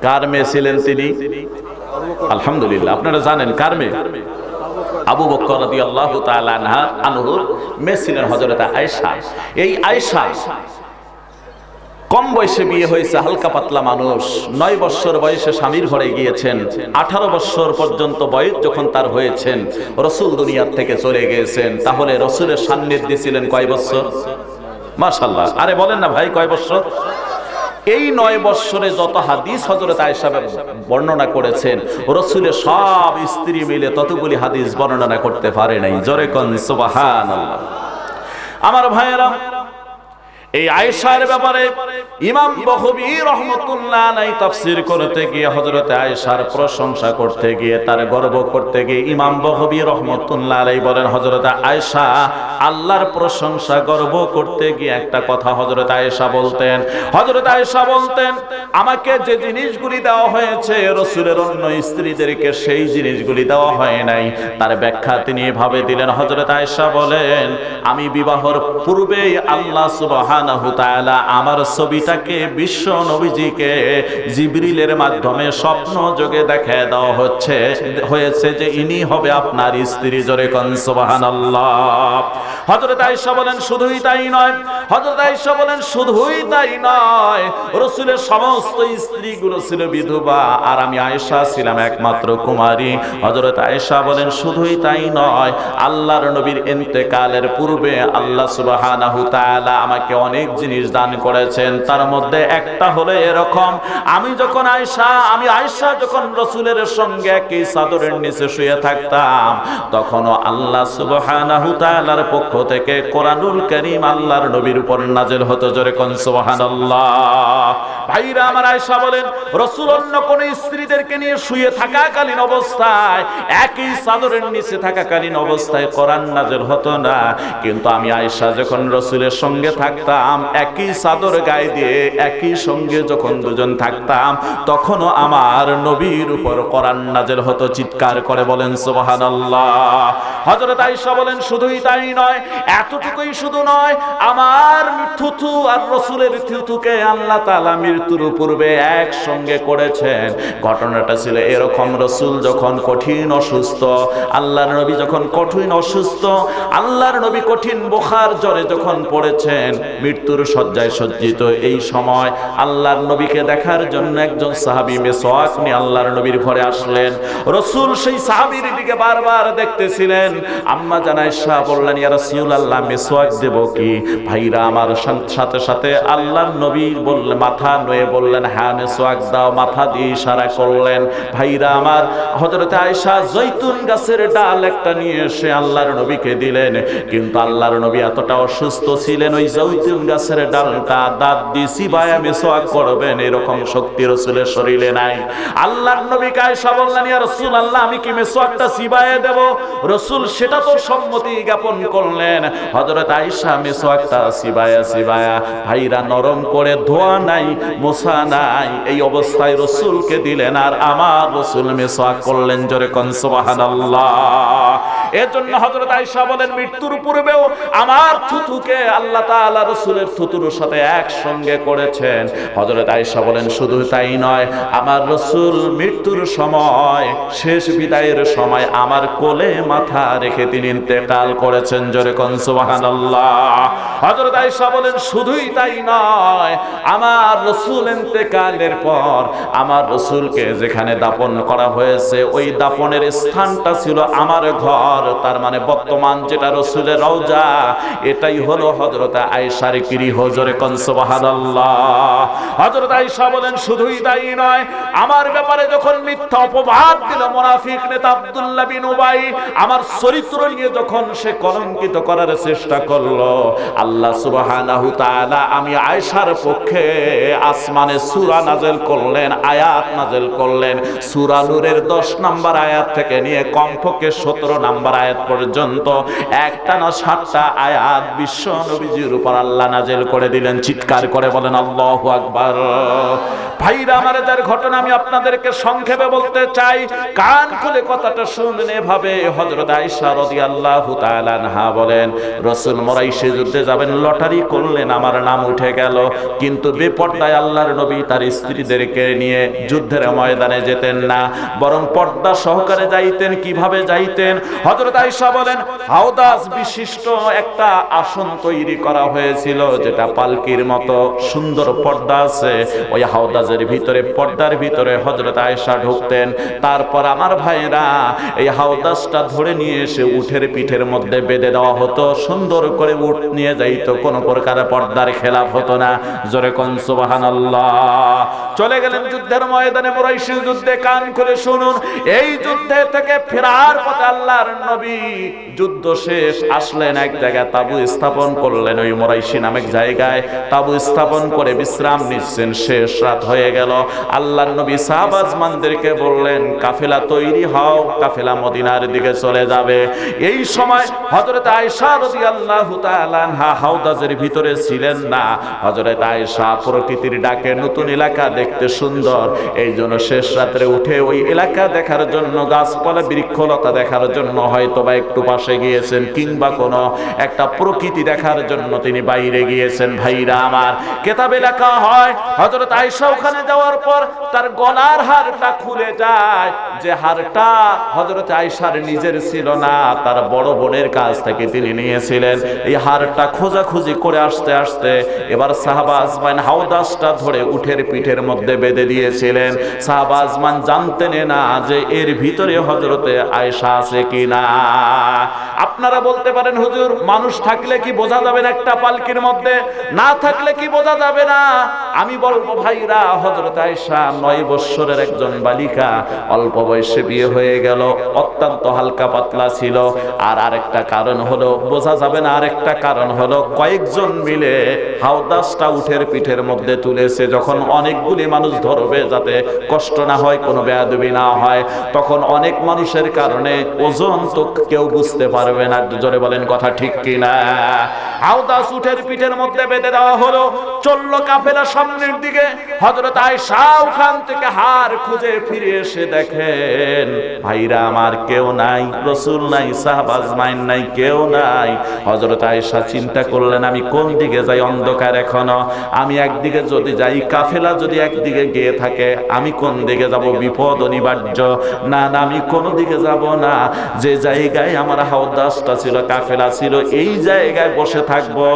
কার মেয়ে ছিলেন তিনি? আলহামদুলিল্লাহ, আপনারা জানেন কার মেয়ে? আবু বকর রাদিয়াল্লাহু তাআলা আনহুর মেয়ে ছিলেন হযরতে আয়েশা। এই আয়েশা কম বয়সে বিয়ে হয়েছে, হালকা পাতলা মানুষ। 9 বছর বয়সে স্বামীর ঘরে গিয়েছেন। 18 বছর পর্যন্ত বয়স যখন তার হয়েছেন, রাসূল দুনিয়ার থেকে চলে গিয়েছেন। তাহলে রাসূলের সান্নিধ্যে ছিলেন কয় বছর? মাশাআল্লাহ। আরে বলেন না ভাই, কয় বছর? এই 9 বছরে যত হাদিস হযরত আয়েশা বর্ণনা করেছেন, রাসূলের সব স্ত্রী মিলে ততগুলি হাদিস বর্ণনা করতে পারে নাই। জোরে কোন সুবহানাল্লাহ। আমার ভাইয়েরা, এই আয়েশার ব্যাপারে ইমাম বখবী রাহমাতুল্লাহ আলাইহি তাফসীর করতে গিয়ে, হযরত আয়েশার প্রশংসা করতে গিয়ে, তার গর্ব করতে গিয়ে ইমাম বখবী রাহমাতুল্লাহ আলাইহি বলেন, হযরত আয়েশা আল্লাহর প্রশংসা গর্ব করতে গিয়ে একটা কথা হযরত আয়েশা বলতেন। হযরত আয়েশা বলতেন, আমাকে যে জিনিসগুলি দেওয়া হয়েছে রাসূলের অন্য স্ত্রীদেরকে সেই জিনিসগুলি দেওয়া হয় নাই। তার ব্যাখ্যা তিনি এভাবে দিলেন। হযরত আয়েশা বলেন, আমি বিবাহের পূর্বেই আল্লাহ সুবহানাহু তাআলা আমার ছবিটাকে বিশ্ব নবীজিকে জিবরিলের মাধ্যমে স্বপ্ন যোগে দেখায় দেওয়া হয়েছে যে ইনি হবে আপনার স্ত্রী। জোরে কোন সুবহানাল্লাহ। হযরত আয়েশা বলেন, শুধুই তাই নয়। হযরত আয়েশা বলেন, শুধুই তাই নয়, রাসূলের সমস্ত স্ত্রীগুলো ছিল বিধবা, আর আমি আয়েশা ছিলাম একমাত্র কুমারী। হযরত আয়েশা বলেন, শুধুই তাই নয়, আল্লাহর নবীর ইন্তেকালের পূর্বে আল্লাহ সুবহানাহু তাআলা আমাকে অনেক জিনিস দান করেছেন। তার মধ্যে একটা হলো এরকম, আমি আয়েশা যখন রাসূলের সঙ্গে একই চাদরের নিচে শুয়ে থাকতাম, তখনও আল্লাহ সুবহানাহু তাআলার পক্ষ থেকে কোরআনুল কারীম আল্লাহর নবীর উপর নাযিল হতো। জোরে কোন সুবহানাল্লাহ। ভাইরা আমার, আয়েশা বলেন, রাসূল অন্য কোন স্ত্রীদেরকে নিয়ে শুয়ে থাকাকালীন অবস্থায়, একই চাদরের নিচে থাকাকালীন অবস্থায় কোরআন নাযিল হতো না, কিন্তু আমি আয়েশা যখন রাসূলের সঙ্গে থাকতাম থাকতাম, একই চাদর গায়ে দিয়ে একই সঙ্গে যখন দুজন থাকতাম, তখনও আমার নবীর উপর কোরআন নাযিল হতো। চিৎকার করে বলেন সুবহানাল্লাহ। হযরত আয়েশা বলেন শুধুই তাই নয়, এতটুকুই শুধু নয়, আমার থুথু আর রাসূলের থুথুকে আল্লাহ তাআলা মৃত্যুর পূর্বে একসঙ্গে করেছেন। ঘটনাটা ছিল এরকম, রাসূল যখন কঠিন অসুস্থ, আল্লাহর নবী যখন কঠিন অসুস্থ, আল্লাহর নবী কঠিন বুখার জ্বরে যখন পড়েছেন, মৃত্যুর শয্যায় সজ্জিত, এই সময় আল্লাহর নবীকে দেখার জন্য একজন সাহাবী মেসওয়াক নিয়ে আল্লাহর নবীর ঘরে আসলেন। রাসূল সেই সাহাবীর দিকে বারবার দেখতেছিলেন। আম্মা জান আয়েশা বললেন, ইয়া রাসূলুল্লাহ, মেসওয়াক দেব কি? ভাইরা আমার সাথে সাথে আল্লাহর নবী বললেন, মাথা নুয়ে বললেন, হ্যাঁ মেসওয়াক দাও। মাথা দিয়ে ইশারা করলেন। ভাইরা আমার, হযরত আয়েশা জৈতুন গাছের ডাল একটা নিয়ে এসে আল্লাহর নবীকে দিলেন। কিন্তু আল্লাহর নবী এতটা অসুস্থ ছিলেন, ওই জৈতুন গাছের ডালটা দাঁত দিয়ে চিবায়া মেসওয়াক করবেন এরকম শক্তি রাসূলের শরীরে নাই। আল্লাহর নবীকে আয়েশা বললেন, ইয়া রাসূলুল্লাহ, আমি কি মেসওয়াকটা চিবায়া দেব? রাসূল সেটা তো সম্মতি জ্ঞাপন করলেন। হযরত আয়েশা মেসওয়াকটা চিবায়া চিবায়া ভাইরা নরম করে, ধোয়া নাই মোছা নাই, এই অবস্থায় রাসূলকে দিলেন। আর আমার রাসূল মেসওয়াক করলেন। জোরে কোন সুবহানাল্লাহ। এর জন্য হযরত আয়েশা বলেন, মৃত্যুর পূর্বেও আমার থুথুকে আল্লাহ তাআলা রাসূলের থুতুর সাথে একসঙ্গে করেছেন। হযরত আয়েশা বলেন শুধু তাই নয়, আমার রাসূল মৃত্যুর সময়, শেষ বিদায়ের সময় আমার কোলে মাথা রেখে তিনি ইন্তেকাল করেছেন। জোরে কোন সুবহানাল্লাহ। হযরত আয়েশা বলেন শুধুই তাই নয়, আমার রাসূল ইন্তেকালের পর আমার রাসূলকে যেখানে দাফন করা হয়েছে, ওই দাফনের স্থানটা ছিল আমার ঘর। তার মানে বর্তমান যেটা রাসূলের রওজা, এটাই হলো হযরত আয়েশার গৃহ। জোরে কোন সুবহানাল্লাহ। হযরত আয়েশা বলেন শুধুই তাই নয়, আমার ব্যাপারে যখন মিথ্যা অপবাদ দিল মুনাফিক নেতা আব্দুল্লাহ বিন উবাই, আমার চরিত্র নিয়ে যখন সে কলঙ্কিত করার চেষ্টা করলো, আল্লাহ সুবহানাহু তাআলা আমি আয়েশার পক্ষে আসমানে সূরা নাযিল করলেন, আয়াত নাযিল করলেন। সূরা নূরের 10 নম্বর আয়াত থেকে নিয়ে কমপক্ষে 17 নম্বর আয়াত পর্যন্ত একটানা 7টা আয়াত বিশ্ব নবীজির উপর আল্লাহ নাযিল করে দিলেন। চিৎকার করে বলেন আল্লাহু আকবার। ভাইরা আমার, যার ঘটনা আমি আপনাদেরকে সংক্ষেপে বলতে চাই, কান খুলে কথাটা শুনলেন। এভাবে হযরত আয়েশা রাদিয়াল্লাহু তাআলা আনহা বলেন, রাসূল মুরাইশে যুদ্ধে যাবেন, লটারি করলেন, আমার নাম উঠে গেল। কিন্তু বেপরদায় আল্লাহর নবী তার স্ত্রীদেরকে নিয়ে যুদ্ধের ময়দানে যেতেন না, বরং পর্দা সহকারে যাইতেন। কিভাবে যাইতেন? হযরত আয়েশা বলেন, হাওদাস বিশিষ্ট একটা আসন তৈরি করা হয়েছিল, যেটা পালকির মতো সুন্দর পর্দা আছে। ওই হাওদাজের ভিতরে, পর্দার ভিতরে হযরত আয়েশা ঢুকতেন। তারপর আমার ভাইরা, এই হাওদাসটা ধরে নিয়ে এসে উঠের পিঠের মধ্যে বেঁধে দেওয়া হতো, সুন্দর করে উট নিয়ে যাইতো, কোনো প্রকার পর্দার খেলাফ হতো না। জোরে কোন সুবহানাল্লাহ। চলে গেলেন যুদ্ধের ময়দানে, মুরাইশি যুদ্ধে। কান করে শুনুন, এই যুদ্ধে থেকে ফেরার পথে আল্লাহর নবী যুদ্ধ শেষ আসলেন, এক জায়গায় তাবু স্থাপন করলেন। ওই মুরাইশি নামক জায়গায় তাবু স্থাপন করে বিশ্রাম নিচ্ছেন। শেষ রাত হয়ে গেল। আল্লাহর নবী সাহাবাজমানদেরকে বললেন, কাফেলা তৈরি হও, কাফেলা মদিনার দিকে চলে যাবে। এই সময় হযরত আয়েশা রাদিয়াল্লাহু তাআলা আনহা হাওদাজের ভিতরে ছিলেন না। হযরত আয়েশা প্রকৃতির ডাকে, নতুন এলাকা দেখতে সুন্দর, এই জন্য শেষ রাত্রে উঠে ওই এলাকা দেখার জন্য, গাছপালা বৃক্ষলতা দেখার জন্য হয়তো বা একটু পাশে গিয়েছেন, কিংবা কোনো একটা প্রকৃতি দেখার জন্য তিনি বাইরে গিয়েছেন। ভাইরা আমার, কেতাবে লেখা হয় হযরত আয়েশা ওখানে যাওয়ার পর তার গলার হারটা খুলে যায়, যে হারটা হযরত আয়েশার নিজের ছিল না, তার বড় বোনের কাছ থেকে তিনি নিয়েছিলেন। এই হারটা খোঁজাখুঁজি করে আসতে আসতে এবার সাহাবা আজমান হাওদাসটা ধরে উঠের পিঠের মধ্যে বেঁধে দিয়েছিলেন। সাহাবা আজমান জানতেন না যে এর ভিতরে হযরতে আয়েশা আছে কিনা। আপনারা বলতে পারেন, হুজুর মানুষ থাকলে কি বোঝা যাবে না একটা পালকির মধ্যে? না থাকলে কি বোঝা যাবে না? আমি বলবো ভাইরা, হযরত আয়েশা 9 বছরের একজন বালিকা, অল্প বয়সে বিয়ে হয়ে গেল, অত্যন্ত হালকা পাতলা ছিল। আর আরেকটা কারণ হলো, বোঝা যাবে না, আরেকটা কারণ হলো কয়েকজন মিলে হাওদাসটা উঠের পিঠের মধ্যে তুলেছে। যখন অনেকগুলি মানুষ ধরবে যাতে কষ্ট না হয়, কোনো বেয়াদবি না হয়। তখন অনেক মানুষের কারণে ওজন তো কেউ বুঝতে পারবে না। জোরে বলেন কথা ঠিক কিনা? আওদাস উটের পিঠের মধ্যে বেঁধে দেওয়া হলো, চললো কাফেলা সামনের দিকে। হযরত আয়েশা ওখান থেকে হার খুঁজে ফিরে এসে দেখেন ভাইরা আমার কেউ নাই, রাসূল নাই, সাহাবা আজমাইন নাই, কেউ নাই। হযরত আয়েশা চিন্তা করলেন আমি কোন দিকে যাই, অন্ধকার এখনো, আমি একদিকে যদি যাই, কাফেলা যদি একদিকে গিয়ে থাকে, আমি কোন দিকে যাব, বিপদ অনিবার্য। না না, আমি কোন দিকে যাব না, যে জায়গায় আমার হাওদাসটা ছিল, কাফেলা ছিল, এই জায়গায় বসে থাকবো।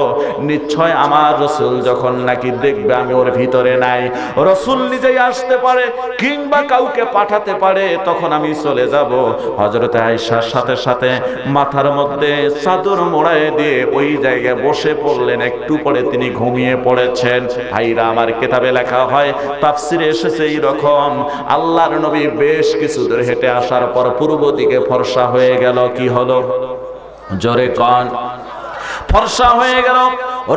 নিশ্চয় আমার রাসূল যখন নাকি দেখবে আমি ওর ভিতরে নাই, রাসূল নিজেই আসতে পারে কিংবা কাউকে পাঠাতে পারে, তখন আমি চলে যাব। হযরত আয়েশার সাথে সাথে মাথার মধ্যে চাদর মোড়ায় দিয়ে ওই জায়গায় বসে পড়লেন। একটু পরে তিনি ঘুমিয়ে পড়েছেন। ভাইরা আমার, কিতাবে লেখা হয়, তাফসিরে এসেছে এইরকম, আল্লাহর নবী বেশ কিছু দূর হেঁটে আসার পর পূর্ব দিকে ফর্সা হয়ে গেল। কি হলো? জোরে কন। ফর্সা হয়ে গেল।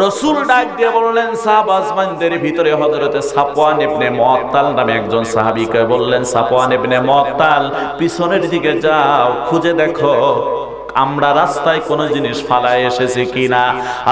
রাসূল ডাক দিয়ে বললেন সাহাবা আজমানদের ভিতরে হযরতে সাফওয়ান ইবনে মুআত্তাল নামে একজন সাহাবীকে বললেন, সাফওয়ান ইবনে মুআত্তাল, পিছনের দিকে যাও, খুঁজে দেখো আমরা রাস্তায় কোনো জিনিস ফালায় এসেছি কিনা।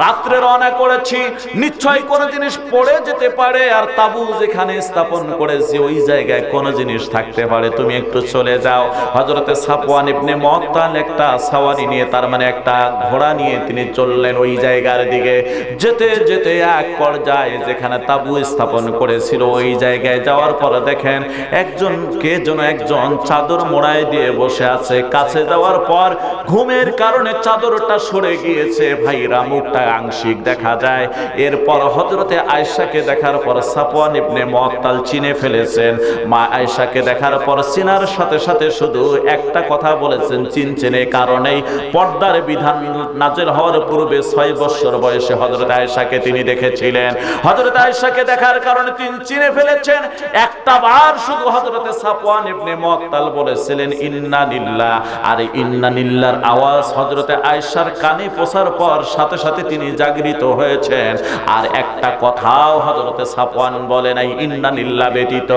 রাত্রে রওনা করেছি, নিশ্চয় কোনো জিনিস পড়ে যেতে পারে, আর তাবু যেখানে স্থাপন করেছি ওই জায়গায় কোনো জিনিস থাকতে পারে, তুমি একটু চলে যাও। হযরতে সাফওয়ান ইবনে মুআত্তাল একটা সাওয়ারি নিয়ে, তার মানে একটা ঘোড়া নিয়ে তিনি চললেন ওই জায়গার দিকে। যেতে যেতে এক পর্যায়ে যেখানে তাবু স্থাপন করেছিল ওই জায়গায় যাওয়ার পর দেখেন একজন চাদর মোড়ায় দিয়ে বসে আছে। কাছে যাওয়ার পর ঘুমের কারণে চাদরটা সরে গিয়েছে, ভাইরা মুখটা আংশিক দেখা যায়। এরপর হযরতে আয়েশাকে দেখার পর সাফওয়ান ইবনে মুআত্তাল চিনে ফেলেছেন। মা আয়েশাকে দেখার পর চিনার সাথে সাথে শুধু একটা কথা বলেছেন, চিনছেন এই কারণেই পর্দার বিধান নাযিল হওয়ার পূর্বে 6 বছর বয়সে হযরত আয়েশাকে তিনি দেখেছিলেন। হযরত আয়েশাকে দেখার কারণে তিনি চিনে ফেলেছেন। একটা বার শুধু হযরতে সাফওয়ান ইবনে মুআত্তাল বলেছিলেন ইন্না লিল্লাহ, আর ইন্না লিল্লাহর আওয়াজ হযরতে আয়েশার কানে পৌঁছার পর সাথে সাথে তিনি জাগরিত হয়েছেন। আর একটা কথাও হযরতে সাফওয়ান বলে নাই ইন্না লিল্লাহ ব্যতীত।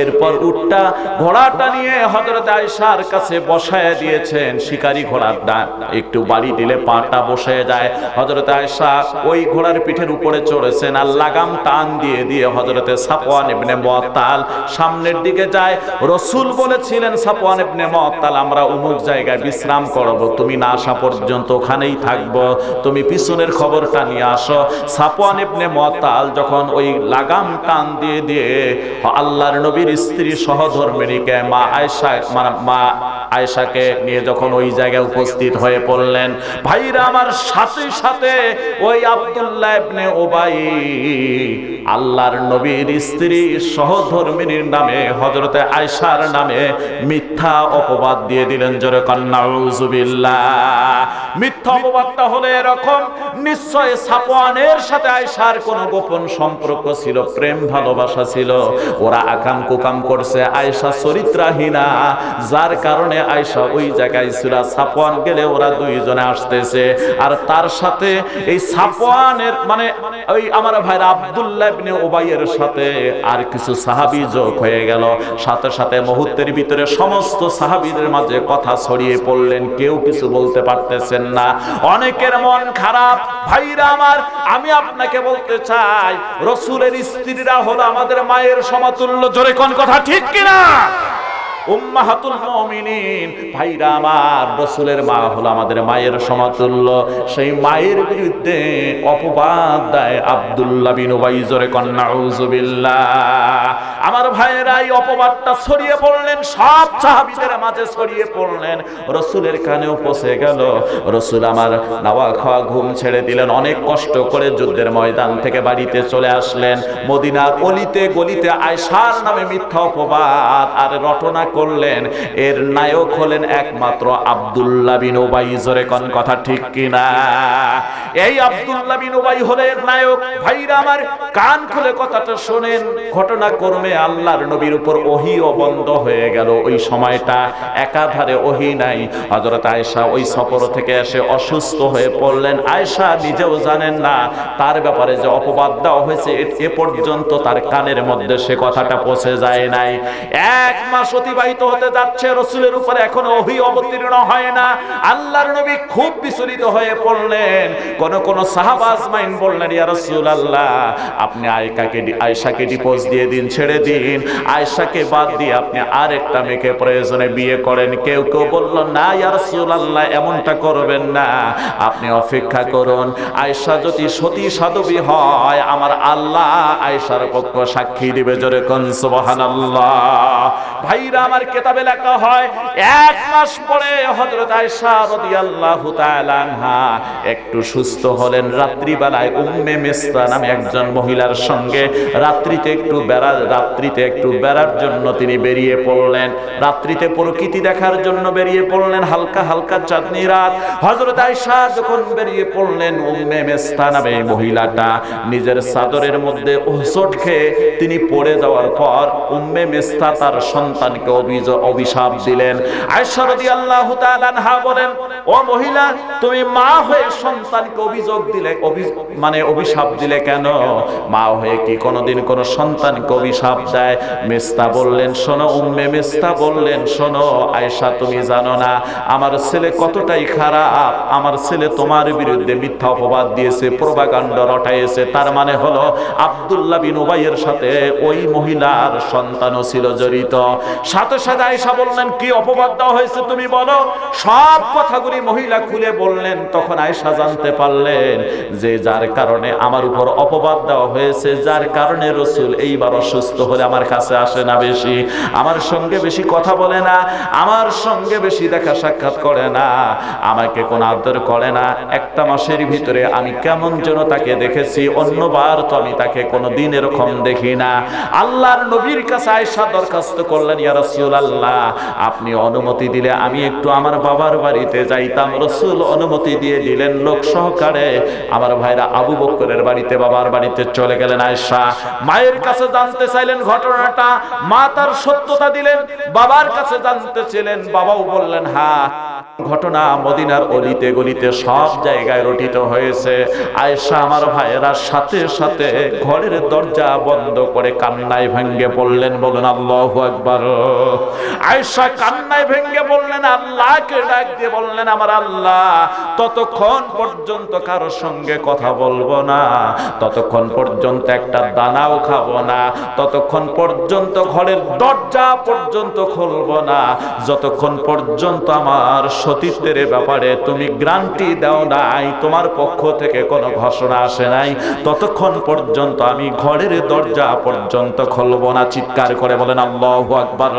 এরপর উটটা ঘোড়াটা নিয়ে হযরতে আয়েশার কাছে বসায় দিয়েছেন। শিকারী ঘোড়াটা একটু বাড়ি দিলে পাটা বসে যায়। হযরতে আয়েশা ওই ঘোড়ার পিঠের উপরে চড়েছেন আর লাগাম টান দিয়ে দিয়ে হযরতে সাফওয়ান ইবনে মুআত্তাল সামনের দিকে যায়। রাসূল বলেছিলেন সাফওয়ান ইবনে মুআত্তাল, আমরা অমুক জায়গায় বিশ্রাম করব, তুমি না আসা পর্যন্ত ওখানেই থাকবো, তুমি পিছনের খবরটা নিয়ে আসো। সাফওয়ান ইবনে মুআত্তাল যখন ওই লাগাম টান দিয়ে দিয়ে আল্লাহর নবীর স্ত্রী সহধর্মিণীকে মা আয়েশাকে নিয়ে যখন ওই জায়গায় উপস্থিত হয়ে পড়লেন, ভাইরা আমার, সাথে সাথে ওই আব্দুল্লাহ ইবনে উবাই আল্লাহর নবীর স্ত্রী সহধর্মিণীর নামে হযরতে আয়েশার নামে মিথ্যা অপবাদ দিয়ে দিলেন। জোরে কান্না নাউযুবিল্লাহ। মিথ্যা অপবাদটা হলো এরকম, নিশ্চয় সাফওয়ানের সাথে আয়েশার কোনো গোপন সম্পর্ক ছিল, প্রেম ভালোবাসা ছিল, ওরা আকাম কুকাম করছে, আয়েশা চরিত্রহীনা, যার কারণে আয়েশা ওই জায়গায় ছিল। সাফওয়ান গেলে ওরা দুইজনে আসতেছে, আর তার সাথে এই সাফওয়ানের মানে ওই আমার ভাইরা আব্দুল্লাহ ইবনে উবাইয়ের সাথে আর কিছু সাহাবী যোগ হয়ে গেল। সাথে সাথে মুহূর্তের ভিতরে সমস্ত সাহাবীদের মাঝে কথা ছড়িয়ে পড়লেন, কেউ কিছু বলতে পারতেছেন না, অনেকের মন খারাপ। ভাইরা আমার, আমি আপনাকে বলতে চাই রাসূলের স্ত্রীরা হলো আমাদের মায়ের সমতুল্য। জোরে কোন কথা ঠিক কিনা? উম্মাহাতুল মুমিনিন। ভাইরা আমার, রাসূলের মা হলো আমাদের মায়ের সমতুল্য। সেই মায়ের বিরুদ্ধে অপবাদ দেয় আব্দুল্লাহ বিন উবাই। জোরে কোন নাউযুবিল্লাহ। আমার ভাইয়েরা, এই অপবাদটা ছড়িয়ে পড়লেন, সব সাহাবীদের মাঝে ছড়িয়ে পড়লেন, রাসূলের কানেও পৌঁছে গেল। রাসূল আমার নাওয়া খাওয়া ঘুম ছেড়ে দিলেন, অনেক কষ্ট করে যুদ্ধের ময়দান থেকে বাড়িতে চলে আসলেন। মদিনার অলিতে গলিতে আয়েশার নামে মিথ্যা অপবাদ আর রটনা করলেন, এর নায়ক হলেন একমাত্র আব্দুল্লাহ বিন উবাই। জোরে কোন কথা ঠিক কিনা? এই আব্দুল্লাহ বিন উবাই হলেন নায়ক। ভাইরা আমার, কান খুলে কথাটা শোনেন। ঘটনাক্রমে আল্লাহর নবীর উপর ওহীও বন্ধ হয়ে গেল। ওই সময়টা একাধারে ওহী নাই। হযরত আয়েশা ওই সফর থেকে এসে অসুস্থ হয়ে পড়লেন। আয়েশা নিজেও জানেন না তার ব্যাপারে যে অপবাদ দেওয়া হয়েছে এ পর্যন্ত তার কানের মধ্যে সে কথাটা পৌঁছে যায় নাই। 1 মাস অতিবাহিত হতে যাচ্ছে, রাসূলের উপরে এখনো ওহী অবতীর্ণ হয় না। আল্লাহর নবী খুব বিচলিত হয়ে পড়লেন। কোন সাহাবা আজমাইন বললেন, ইয়া রাসূলুল্লাহ, আপনি আয়েশাকে ডিভোর্স দিয়ে দিন, ছেড়ে দিন। আয়েশাকে বাদ দিয়ে আপনি আরেকটা মেয়েকে প্রয়োজনে বিয়ে করেন। কেউ কেউ বলল, না ইয়া রাসূলুল্লাহ, এমনটা করবেন না, আপনি অপেক্ষা করুন। আয়েশা যদি সতী সাধবী হয়, আমার আল্লাহ আয়েশার পক্ষ সাক্ষী দিবে। জোরে কোন সুবহানাল্লাহ। ভাইরা আমার, কিতাবে লেখা হয় 1 মাস পরে হযরত আয়েশা রাদিয়াল্লাহু তাআলা আনহা একটু সুস্থ হলেন। রাত্রিবেলায় উম্মে মিসতা নামে একজন মহিলার সঙ্গে রাত্রিতে একটু বেড়ার জন্য তিনি বেরিয়ে পড়লেন। রাত্রিতে প্রকৃতি দেখার জন্য বেরিয়ে পড়লেন। হালকা হালকা চাঁদনি রাত। হযরত আয়েশা যখন বেরিয়ে পড়লেন, উম্মে মিসতা নামে মহিলাটা নিজের চাদরের মধ্যে হোঁচট খেয়ে তিনি পড়ে যাওয়ার পর উম্মে মিসতা তার সন্তানকে অভিশাপ দিলেন। আয়েশা রাদিয়াল্লাহু তাআলা আনহা বলেন, ও মহিলা, তুমি মা হয়ে সন্তানকে অভিশাপ দিলে কেন? মা হয়ে কি কোনোদিন কোন সন্তানকে অভিশাপ দেয়? মিসতা বললেন, শোনো উম্মে মিসতা বললেন, শোনো আয়েশা, তুমি জানো না আমার ছেলে কতটাই খারাপ। আমার ছেলে তোমার বিরুদ্ধে মিথ্যা অপবাদ দিয়েছে, প্রোপাগান্ডা রটাইছে। তার মানে হলো আব্দুল্লাহ বিন উবাইয়ের সাথে ওই মহিলার সন্তানও ছিল জড়িত। সাথে সাথে আয়েশা বললেন, কি অপবাদ দেওয়া হয়েছে তুমি বলো। সব কথাগুলি মহিলা খুলে বললেন। তখন আয়েশা জানতে পারলেন যে যার কারণে আমার উপর অপবাদ দেওয়া হয়েছে, যার কারণে রাসূল এইবার অসুস্থ হলে আমার কাছে আসে না বেশি, আমার সঙ্গে বেশি কথা বলে না, আমার সঙ্গে বেশি দেখা সাক্ষাৎ করে না, আমাকে কোনো আদর করে না। 1 মাসের ভিতরে আমি কেমন যেন তাকে দেখেছি, অন্যবার তো আমি তাকে কোনোদিন এরকম দেখি না। আল্লাহর নবীর কাছে আয়েশা দরখাস্ত করলেন, ইয়া রাসূলুল্লাহ, আপনি অনুমতি দিলে আমি একটু আমার বাবার বাড়িতে যাইতাম। রাসূল অনুমতি দিয়ে দিলেন। লোক সহকারে আমার ভাইরা আবু বকরের বাড়িতে, বাবার বাড়িতে চলে গেলেন। আয়েশা মায়ের কাছে জানতে চাইলেন ঘটনাটা। মা তার সত্যতা দিলেন। বাবার কাছে জানতে চাইলেন। বাবাও বললেন, হ্যাঁ, ঘটনা মদিনার অলিতে গলিতে সব জায়গায় রটিত হয়েছে। আয়েশা আমার ভাইয়েরা সাথে সাথে ঘরের দরজা বন্ধ করে কান্নায় ভেঙে পড়লেন। বলেন আল্লাহু আকবার। আয়েশা কান্নায় ভেঙে বললেন, আল্লাহকে ডাক দিয়ে বললেন, আমার আল্লাহ, ততক্ষণ পর্যন্ত কারো সঙ্গে কথা বলবো না, ততক্ষণ পর্যন্ত একটা দানাও খাবো না, ততক্ষণ পর্যন্ত ঘরের দরজা পর্যন্ত খুলবো না, যতক্ষণ পর্যন্ত আমার সতীত্বের ব্যাপারে তুমি গ্যারান্টি দাও নাই, তোমার পক্ষ থেকে কোনো ঘোষণা আসে নাই, ততক্ষণ পর্যন্ত আমি ঘরের দরজা পর্যন্ত খুলবো না। চিৎকার করে বলেন আল্লাহু আকবার।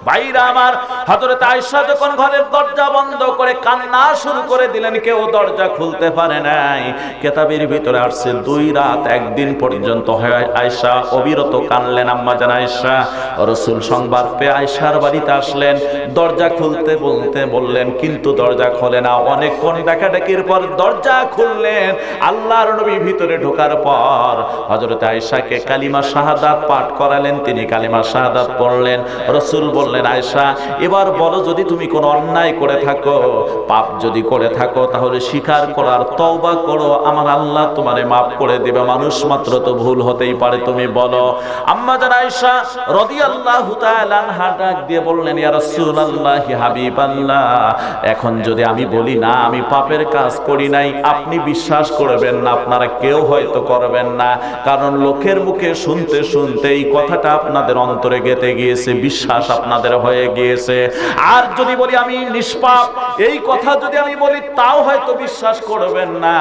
ভাইরা আমার, হযরত আয়েশা যখন ঘরের দরজা বন্ধ করে কান্না শুরু করে দিলেন, কেউ দরজা খুলতে পারে নাই। কিতাবের ভিতরে আসছে 2 রাত 1 দিন পর্যন্ত আয়েশা অবিরত কানলেন। আম্মা জান আয়েশা, রাসূল সংবাদ পেয়ে আয়েশার বাড়িতে আসলেন। দরজা খুলতে বললেন, কিন্তু দরজা খোলে না। অনেকক্ষণ ডাকাডাকির পর দরজা খুললেন। আল্লাহর নবী ভিতরে ঢোকার পর হযরত আয়েশাকে কালিমা শাহাদাত পাঠ করালেন। তিনি কালিমা শাহাদাত পড়লেন। রাসূল বললেন, আয়েশা, এবার বলো, যদি তুমি কোনো অন্যায় করে থাকো, পাপ যদি করে থাকো, তাহলে স্বীকার করার তওবা করো, আমার আল্লাহ তোমারে মাফ করে দিবে। মানুষ মাত্র তো ভুল হতেই পারে, তুমি বলো। আম্মা জান আয়েশা রাদিয়াল্লাহু তাআলা আনহা ডাক দিয়ে বললেন, ইয়া রাসূলুল্লাহ, হাবিবাল্লাহ, এখন যদি আমি বলি না আমি পাপের কাজ করি নাই, আপনি বিশ্বাস করবেন না, আপনারা কেউ হয়তো করবেন না, কারণ লোকের মুখে শুনতে শুনতে এই কথাটা আপনাদের অন্তরে গেঁথে গিয়েছে, বিশ্বাস আপনাদের হয়ে গিয়েছে। আর যদি বলি আমি নিষ্পাপ, এই কথা যদি আমি বলি তাও হয়তো বিশ্বাস করবেন না।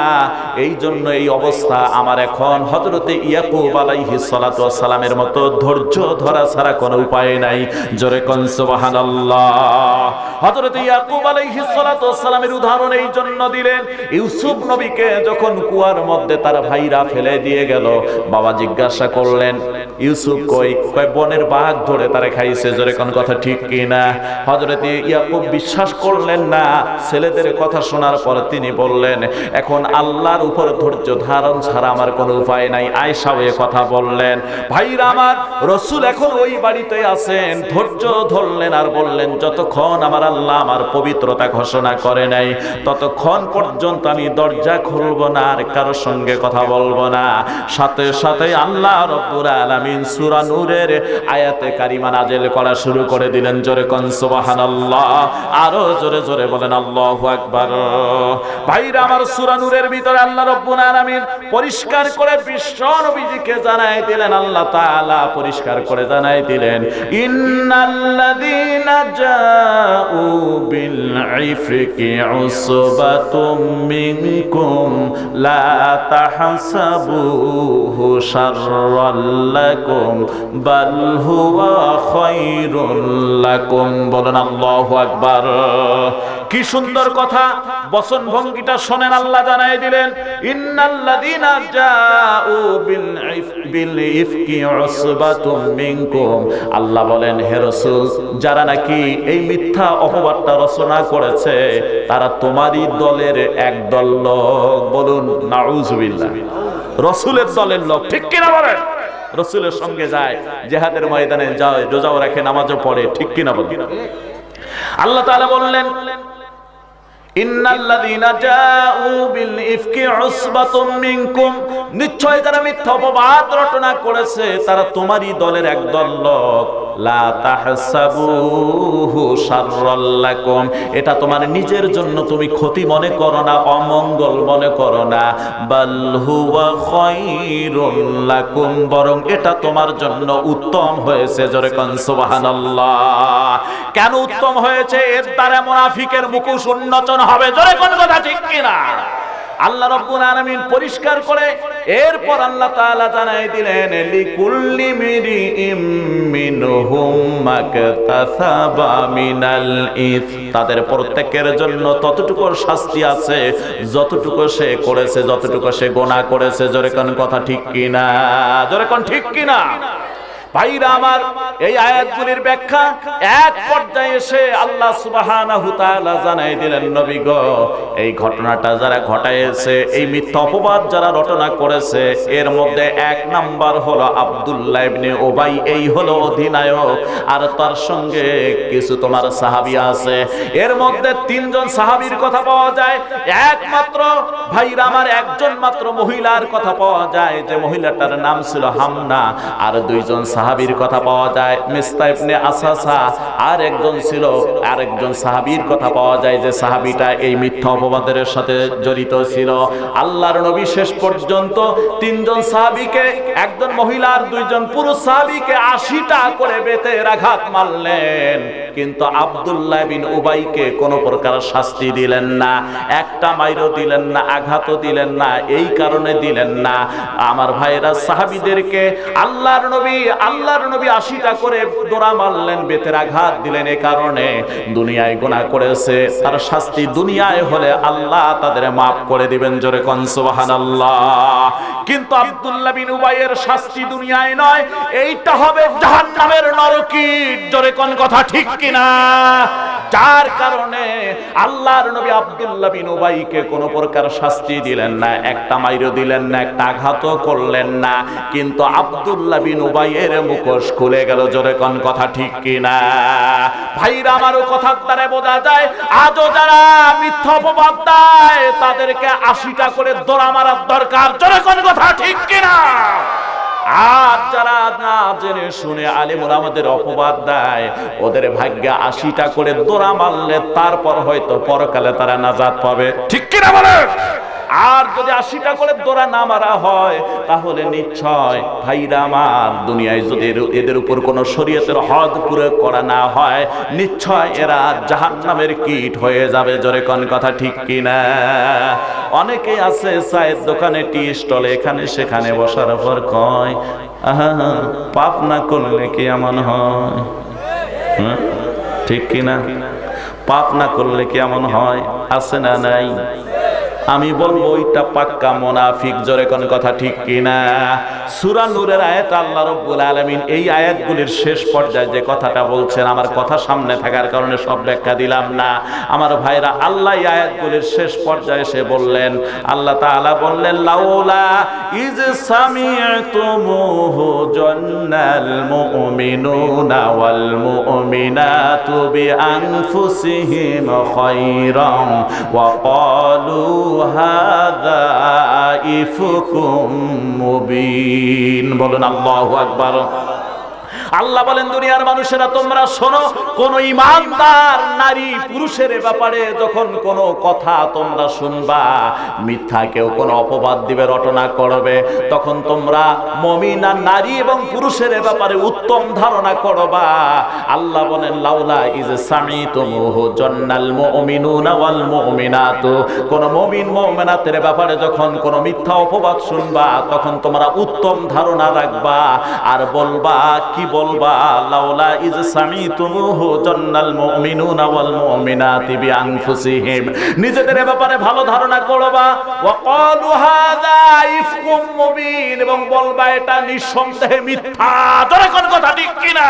এই জন্য এই অবস্থা আমার এখন হযরতে ইয়াকুব আলাইহিস সালাতু ওয়াস সালামের মতো ধৈর্য ধরা ছাড়া কোনো উপায় নাই। জোরে কোন সুবহানাল্লাহ। হযরতে ইয়াকুব আলাইহিস সালাতু ওয়াস সালামের উদাহরণ এই জন্য দিলেন, ইউসুফ নবীকে যখন কুয়ার মধ্যে তার ভাইরা ফেলে দিয়ে গেল, বাবা জিজ্ঞাসা করলেন ইউসুফ কই? কয় বনের বাঘ ধরে তারে খাইছে। জোরে কোন কথা ঠিক কি না? হযরতে ইয়াকুব বিশ্বাস করলেন না। ছেলেদের কথা শোনার পর তিনি বললেন এখন আল্লাহর উপর ধৈর্য ধারণ ছাড়া আমার কোনো উপায় নাই। আয়েশা ওই কথা বললেন, ভাইরা আমার, রাসূল এখন ওই বাড়িতে আছেন। ধৈর্য ধরলেন আর বললেন যতক্ষণ আমার আল্লাহ আমার পবিত্রতা ঘোষণা করে নাই ততক্ষণ পর্যন্ত আমি দরজা খুলব না, আর কারোর সঙ্গে কথা বলবো না। সাথে সাথে আল্লাহ রাব্বুল আলামিন সূরা নূরের আয়াতে কারিমা নাযিল করা শুরু করে দিলেন। জোরে কোন সুবহানাল্লাহ। আরো জোরে জোরে বলেন আল্লাহু আকবার। ভাইরা আমার, সূরা নূরের ভিতরে আল্লাহ রাব্বুল আলামিন পরিষ্কার করে বিশ্ব নবীজিকে জানাই দিলেন, আল্লাহ তাআলা পরিষ্কার করে জানাই দিলেন ইন্নাল্লাযীনা জাউ বিল ইফকি উসবাতুম মিনকুম লা তাহসাবুহু শাররাল লাকুম বাল হুয়া খায়রুল লাকুম। বলেন আল্লাহু আকবার। কি সুন্দর কথা, বচন ভঙ্গিটা শোনেন। আল্লাহ জানাই দিলেন ইন্নাল্লাযীনা জাউ বিল ইফকি উসবাতুম মিনকুম। আল্লাহ বলেন হে রাসূল, যারা নাকি এই মিথ্যা অপবাদটা রচনা করেছে তারা তোমারই দলের একদল লোক। বলুন নাউযুবিল্লাহ। রাসূলের দলের লোক, ঠিক কিনা বলেন? রাসূলের সঙ্গে যায়, জিহাদের ময়দানে যায়, রোজাও রাখে, নামাজও পড়ে, ঠিক কিনা বলেন? আল্লাহ তাআলা বললেন ইন্নাল্লাযীনা জাউ বিল ইফকি উসবাতুম মিনকুম, নিশ্চয় যারা মিথ্যা অপবাদ রটনা করেছে তারা তোমারই দলের একদল লোক। লা তাহসাবুহু শাররাল লাকুম, এটা তোমার নিজের জন্য তুমি ক্ষতি মনে করো না, অমঙ্গল মনে করো না। বাল হুয়া খায়রুল লাকুম, বরং এটা তোমার জন্য উত্তম হয়েছে। জোরে কোন সুবহানাল্লাহ। কেন উত্তম হয়েছে? এর দ্বারা মুনাফিকের মুখোশ উন্মোচন হবে। জোরে কোন কথা ঠিক কিনা? আল্লাহ রাব্বুল আলামিন পরিষ্কার করে এরপর আল্লাহ তাআলা জানাই দিলেন লিকুল্লি মিরিইম মিনহুম মাকতাসাবা মিনাল ইস, তাদের প্রত্যেকের জন্য ততটুকু শাস্তি আছে যতটুকু সে করেছে, যতটুকু সে গুনাহ করেছে। জোরে কোন কথা ঠিক কিনা? জোরে কোন ঠিক কিনা? ভাইরা আমার, এই আয়াতগুলির ব্যাখ্যা এক পর্যায়ে এসে আল্লাহ সুবহানাহু তাআলা জানাই দিলেন নবী গো, এই ঘটনাটা যারা ঘটাইছে, এই মিথ্যা অপবাদ যারা রটনা করেছে, এর মধ্যে এক নাম্বার হলো আব্দুল্লাহ ইবনে উবাই, এই হলো অধিনায়ক, আর তার সঙ্গে কিছু তোমার সাহাবী আছে। এর মধ্যে তিনজন সাহাবীর কথা পাওয়া যায়। একমাত্র ভাইরা আমার একজন মাত্র মহিলার কথা পাওয়া যায়, যে মহিলাটার নাম ছিল হামনা। আর দুইজন সাহাবীর কথা পাওয়া যায়, মিস্তা ইবনে আসাসা। আর একজন ছিল, আরেকজন সাহাবীর কথা পাওয়া যায় যে সাহাবীটা এই মিথ্যা অপবাদের সাথে জড়িত ছিল। আল্লাহর নবী শেষ পর্যন্ত তিনজন সাহাবীকে, একজন মহিলা আর দুইজন পুরুষ সাহাবীকে 80টা করে বেতের আঘাত মারলেন, কিন্তু আব্দুল্লাহ বিন উবাইকে কোনো প্রকার শাস্তি দিলেন না, একটা মাইরও দিলেন না, আঘাতও দিলেন না। এই কারণে দিলেন না, আমার ভাইরা, সাহাবীদেরকে আল্লাহর নবী 80টা করে দোড়া মারলেন, বেতের আঘাত দিলেন। এই কারণে দুনিয়ায় গুনাহ করেছে, তার শাস্তি দুনিয়ায় হলে আল্লাহ তাদের মাফ করে দিবেন। জোরে কোন সুবহানাল্লাহ। কিন্তু আব্দুল্লাহ বিন উবাইয়ের শাস্তি দুনিয়ায় নয়, এইটা হবে জাহান্নামের নরকীট। জোরে কোন কথা ঠিক কিনা? যার কারণে আল্লাহর নবী আব্দুল্লাহ বিন উবাইকে কোনো প্রকার শাস্তি দিলেন না, একটা মাইরও দিলেন না, একটা আঘাতও করলেন না, কিন্তু আব্দুল্লাহ বিন উবাইয়ের মুখোশ খুলে গেল। জোরে কোন কথা ঠিক কিনা? ভাইরা আমারও কথার দ্বারা বোঝা যায়, আজও যারা মিথ্যা অপবাদ দেয় তাদেরকে 80টা করে দোড়া মারার দরকার। জোরে কোন কথা ঠিক কিনা? আর যারা না জেনে শুনে আলেম ওলামাদের অপবাদ দেয়, ওদের ভাগ্যে 80টা করে দোড়া মারলে তারপর হয়তো পরকালে তারা নাজাত পাবে। ঠিক কিনা বলে? আর যদি 80টা করে দোরা না মারা হয় তাহলে নিশ্চয় ভাইরা আমার দুনিয়ায় যদি এদের উপর কোনো শরীয়তের হদ প্রয়োগ করা না হয় নিশ্চয় এরা জাহান্নামের কীট হয়ে যাবে। জোরে কোন কথা ঠিক কিনা? অনেকে আছে চায়ের দোকানে, টি স্টলে, এখানে সেখানে বসার পর কয় আহা পাপ না করলে কি এমন হয়? ঠিক কিনা? পাপ না করলে কি এমন হয়? আছে না নাই? আমি বলবো ওইটা পাক্কা মুনাফিক। জোরে কোন কথা ঠিক কিনা? সূরা নূরের আয়াত আল্লাহ রাব্বুল আলামিন এই আয়াতগুলির শেষ পর্যায়ে যে কথাটা বলছেন, আমার কথা সামনে থাকার কারণে সব ব্যাখ্যা দিলাম না। আমার ভাইরা, আল্লাহ এই আয়াতগুলির শেষ পর্যায়ে এসে বললেন, আল্লাহ তাআলা বললেন লাউলা ইজ সামি'তুমুহু জান্নাল মুমিনুনা ওয়াল মুমিনাতু বিআনফুসিহিম খায়রান ওয়া ক্বালু হাযা ইফকুম মুবিন। বলুন আল্লাহু আকবার। আল্লাহ বলেন দুনিয়ার মানুষেরা তোমরা শোনো, কোন ঈমানদার নারী পুরুষের ব্যাপারে যখন কোনো কথা তোমরা শুনবা, মিথ্যা কেউ কোনো অপবাদ দিবে, রটনা করবে, তখন তোমরা মুমিনা নারী এবং পুরুষের ব্যাপারে উত্তম ধারণা করবা। আল্লাহ বলেন লাউলা ইজ সামিতুমুহু জান্নাল মুমিনুনা ওয়াল মুমিনাতু, কোন মুমিন মুমিনাতের ব্যাপারে যখন কোনো মিথ্যা অপবাদ শুনবা তখন তোমরা উত্তম ধারণা রাখবা আর বলবা, কি বলবা? লাউলা ইজ সামিতুমুহু জান্নাল মুমিনুনা ওয়াল মুমিনাতি বিআনফুসিহিম, নিজেদের ব্যাপারে ভালো ধারণা করবা। ওয়া ক্বালু হাযা ইফকুম মুবিন, এবং বলবা এটা নিঃসন্দেহে মিথ্যা। জোরে কোন কথা ঠিক কিনা?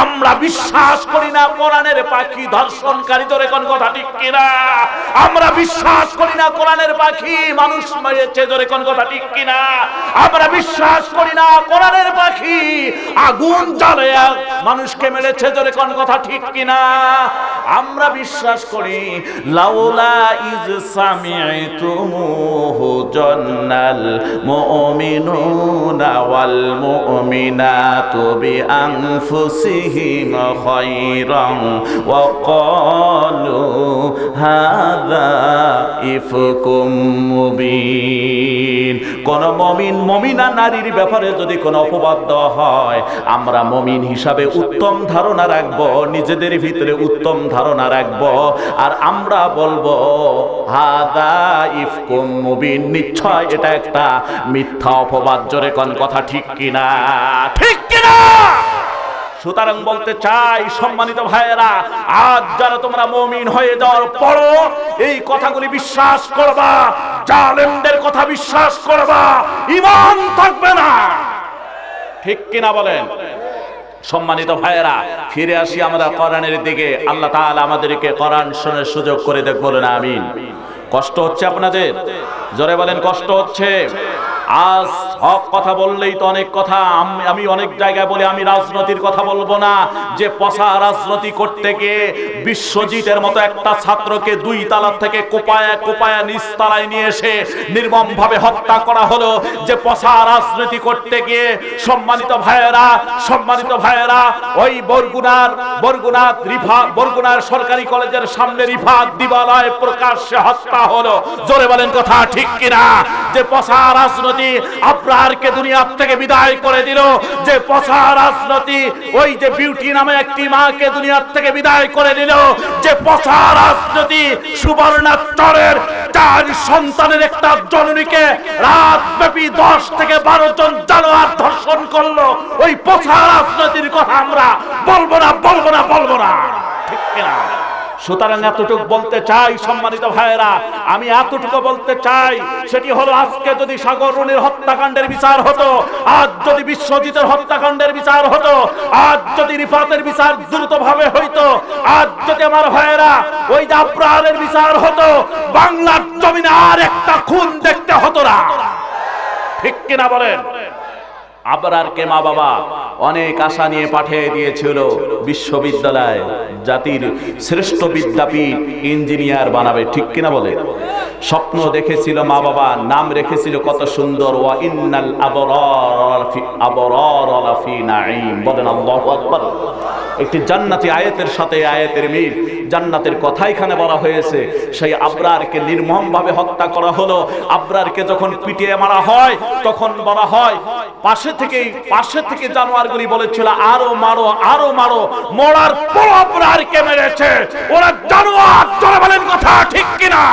আমরা বিশ্বাস করি না কোরআনের পাখি ধর্ষণকারী। জোরে কোন কথা ঠিক কিনা? আমরা বিশ্বাস করি না কোরআনের পাখি মানুষ মেরেছে। জোরে কোন কথা ঠিক কিনা? আমরা বিশ্বাস করি না কোরআনের পাখি আগুন জ্বালায়া মানুষকে মেরেছে। জোরে কোন কথা ঠিক কিনা? আমরা বিশ্বাস করি লাউলা ইজ সামি'তুমুহু জান্নাল মুমিনুনা ওয়াল মুমিনাতু বিআনফুসিহিম খায়রান ওয়া ক্বালু হাযা ইফকুম মুবিন। কোন মুমিন মুমিনা নারীর ব্যাপারে যদি কোনো অপবাদ দেওয়া হয়, আমরা মুমিন হিসাবে উত্তম ধারণা রাখবো, নিজেদের ভিতরে উত্তম ধারণা রাখবো, আর আমরা বলবো হাযা ইফকুম মুবিন, নিশ্চয় এটা একটা মিথ্যা অপবাদ। জোরে কোন কথা ঠিক কিনা? ঠিক কিনা? সুতরাং বলতে চাই সম্মানিত ভাইয়েরা, আজ যারা তোমরা মুমিন হয়ে যাওয়ার পরও এই কথাগুলি বিশ্বাস করবা, জালেমদের কথা বিশ্বাস করবা, ঈমান থাকবে না। ঠিক কিনা বলেন? সম্মানিত ভাইয়েরা, ফিরে আসি আমরা কোরআনের দিকে। আল্লাহ তাআলা আমাদেরকে কোরআন শোনার সুযোগ করে দেখ, বলেন আমিন। কষ্ট হচ্ছে আপনাদের? জোরে বলেন কষ্ট হচ্ছে? আজ হক কথা বললেই তো অনেক কথা, আমি অনেক জায়গায় বলি আমি রাজনীতির কথা বলবো না, যে পচা রাজনীতি করতে গিয়ে বিশ্বজিতের মতো একটা ছাত্রকে 2 তালা থেকে কোপায়া নিচতলায় নিয়ে এসে নির্মম ভাবে হত্যা করা হলো। যে পচা রাজনীতি করতে গিয়ে সম্মানিত ভাইয়েরা ওই বরগুনার সরকারি কলেজের সামনে রিফাত দিবালয় প্রকাশ্যে হত্যা হলো। জোরে বলেন কথা ঠিক কিনা? যে পচা রাজনীতি আবরারকে দুনিয়া থেকে বিদায় করে দিল, যে পচা রাজনীতি ওই যে বিউটি নামে একটি মাকে দুনিয়া থেকে বিদায় করে দিল, যে পচা রাজনীতি সুবর্ণাচরের 4 সন্তানের একটা জননীকে রাতব্যাপী 10 থেকে 12 জন জানোয়ার ধর্ষণ করলো, ওই পচা রাজনীতির কথা আমরা বলবো না। ঠিক কিনা? সুতরাং এতটুকু বলতে চাই সম্মানিত ভাইয়েরা, আমি এতটুকু বলতে চাই, সেটি হলো আজকে যদি সাগর রুনির হত্যাকাণ্ডের বিচার হতো, আজ যদি বিশ্বজিতের হত্যাকাণ্ডের বিচার হতো, আজ যদি রিফাতের বিচার দ্রুতভাবে হইতো, আজ যদি আমার ভাইয়েরা ওই যে আবরারের বিচার হতো, বাংলার জমিনে আর একটা খুন দেখতে হতো না। ঠিক কিনা বলেন? আবরারকে মা বাবা অনেক আশা নিয়ে পাঠিয়ে দিয়েছিল বিশ্ববিদ্যালয়, জাতির শ্রেষ্ঠ বিদ্যাপীঠ, ইঞ্জিনিয়ার বানাবে। ঠিক কিনা বলে? স্বপ্ন দেখেছিল মা বাবা, নাম রেখেছিল কত সুন্দর, ওয়া ইন্নাল আবরার লাফি নাঈম। বলেন আল্লাহু আকবার। একটি জান্নাতি আয়াতের সাথে আয়াতের মিল, জান্নাতের কথা এখানে বলা হয়েছে। সেই আবরারকে নির্মমভাবে হত্যা করা হলো। আবরারকে যখন পিটিয়ে মারা হয় তখন বলা হয় পাশে থেকে জানোয়ারগুলি বলেছিল আরো মারো আরো মারো, মরার পর আবরারকে মেরেছে। ওরা জানোয়ার, জোরে বলেন কথা ঠিক কিনা?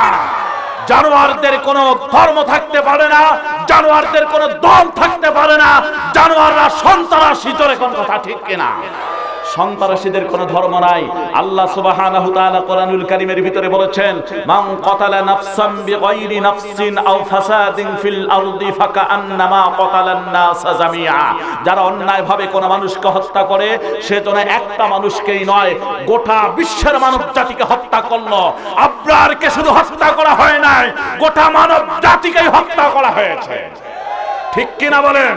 জানোয়ারদের কোনো ধর্ম থাকতে পারে না, জানোয়ারদের কোনো দল থাকতে পারে না, জানোয়াররা সন্ত্রাসী, জোরে কোন কথা ঠিক কিনা? সন্ত্রাসীদের কোনো ধর্ম নাই। আল্লাহ সুবহানাহু তাআলা কোরআনুল কারীমের ভিতরে বলেছেন, মান কাতালা নাফসান বিগাইরি নাফসিন আও ফাসাদিন ফিল আরদি ফাকান্নামা কাতালান নাস জামিআ। যারা অন্যায়ভাবে কোনো মানুষকে হত্যা করে সে যেন একটা মানুষকেই নয়, গোটা বিশ্বের মানব জাতিকে হত্যা করলো। আবরারকে শুধু হত্যা করা হয় নাই, গোটা মানব জাতিকেই হত্যা করা হয়েছে। ঠিক কিনা বলেন?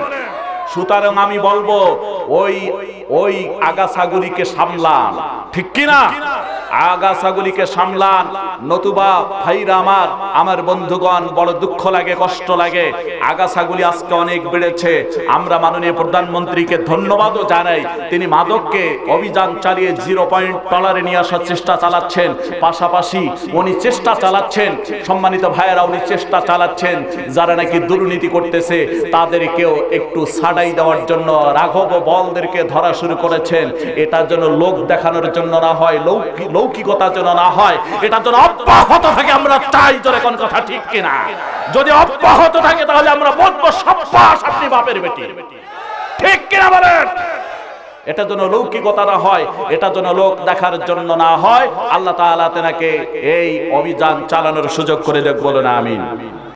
সুতরাং আমি বলবো ওই আগাছাগুলিকে সামলান, ঠিক কিনা? আগাছাগুলিকে সামলান, নতুবা ভাইরা আমার বন্ধুগণ বড় দুঃখ লাগে, কষ্ট লাগে। আগাছাগুলি আজকে অনেক বেড়েছে। আমরা মাননীয় প্রধানমন্ত্রীকে ধন্যবাদও জানাই, তিনি মাদককে অভিযান চালিয়ে 0 পয়েন্ট টলারে নিয়ে আসার চেষ্টা চালাচ্ছেন। পাশাপাশি উনি চেষ্টা চালাচ্ছেন, সম্মানিত ভাইয়েরা, উনি চেষ্টা চালাচ্ছেন যারা নাকি দুর্নীতি করতেছে তাদেরকেও একটু ছাড়াই দেওয়ার জন্য রাঘব বলদেরকে ধরা শুরু করেছেন। এটা যেন লোক দেখানোর জন্য না হয়, লৌকিকতার জন্য না হয়, এটা যেন অব্যাহত থাকে আমরা চাই। জোরে কোন কথা ঠিক কিনা? যদি অব্যাহত থাকে তাহলে আমরা বলবো সাব্বাস আপনি বাপের বেটি, ঠিক কিনা বলেন? এটা যেন লৌকিকতা না হয়, এটা যেন লোক দেখার জন্য না হয়। আল্লাহ তাআলা তেনাকে এই অভিযান চালানোর সুযোগ করে দেখ, বলেন আমিন।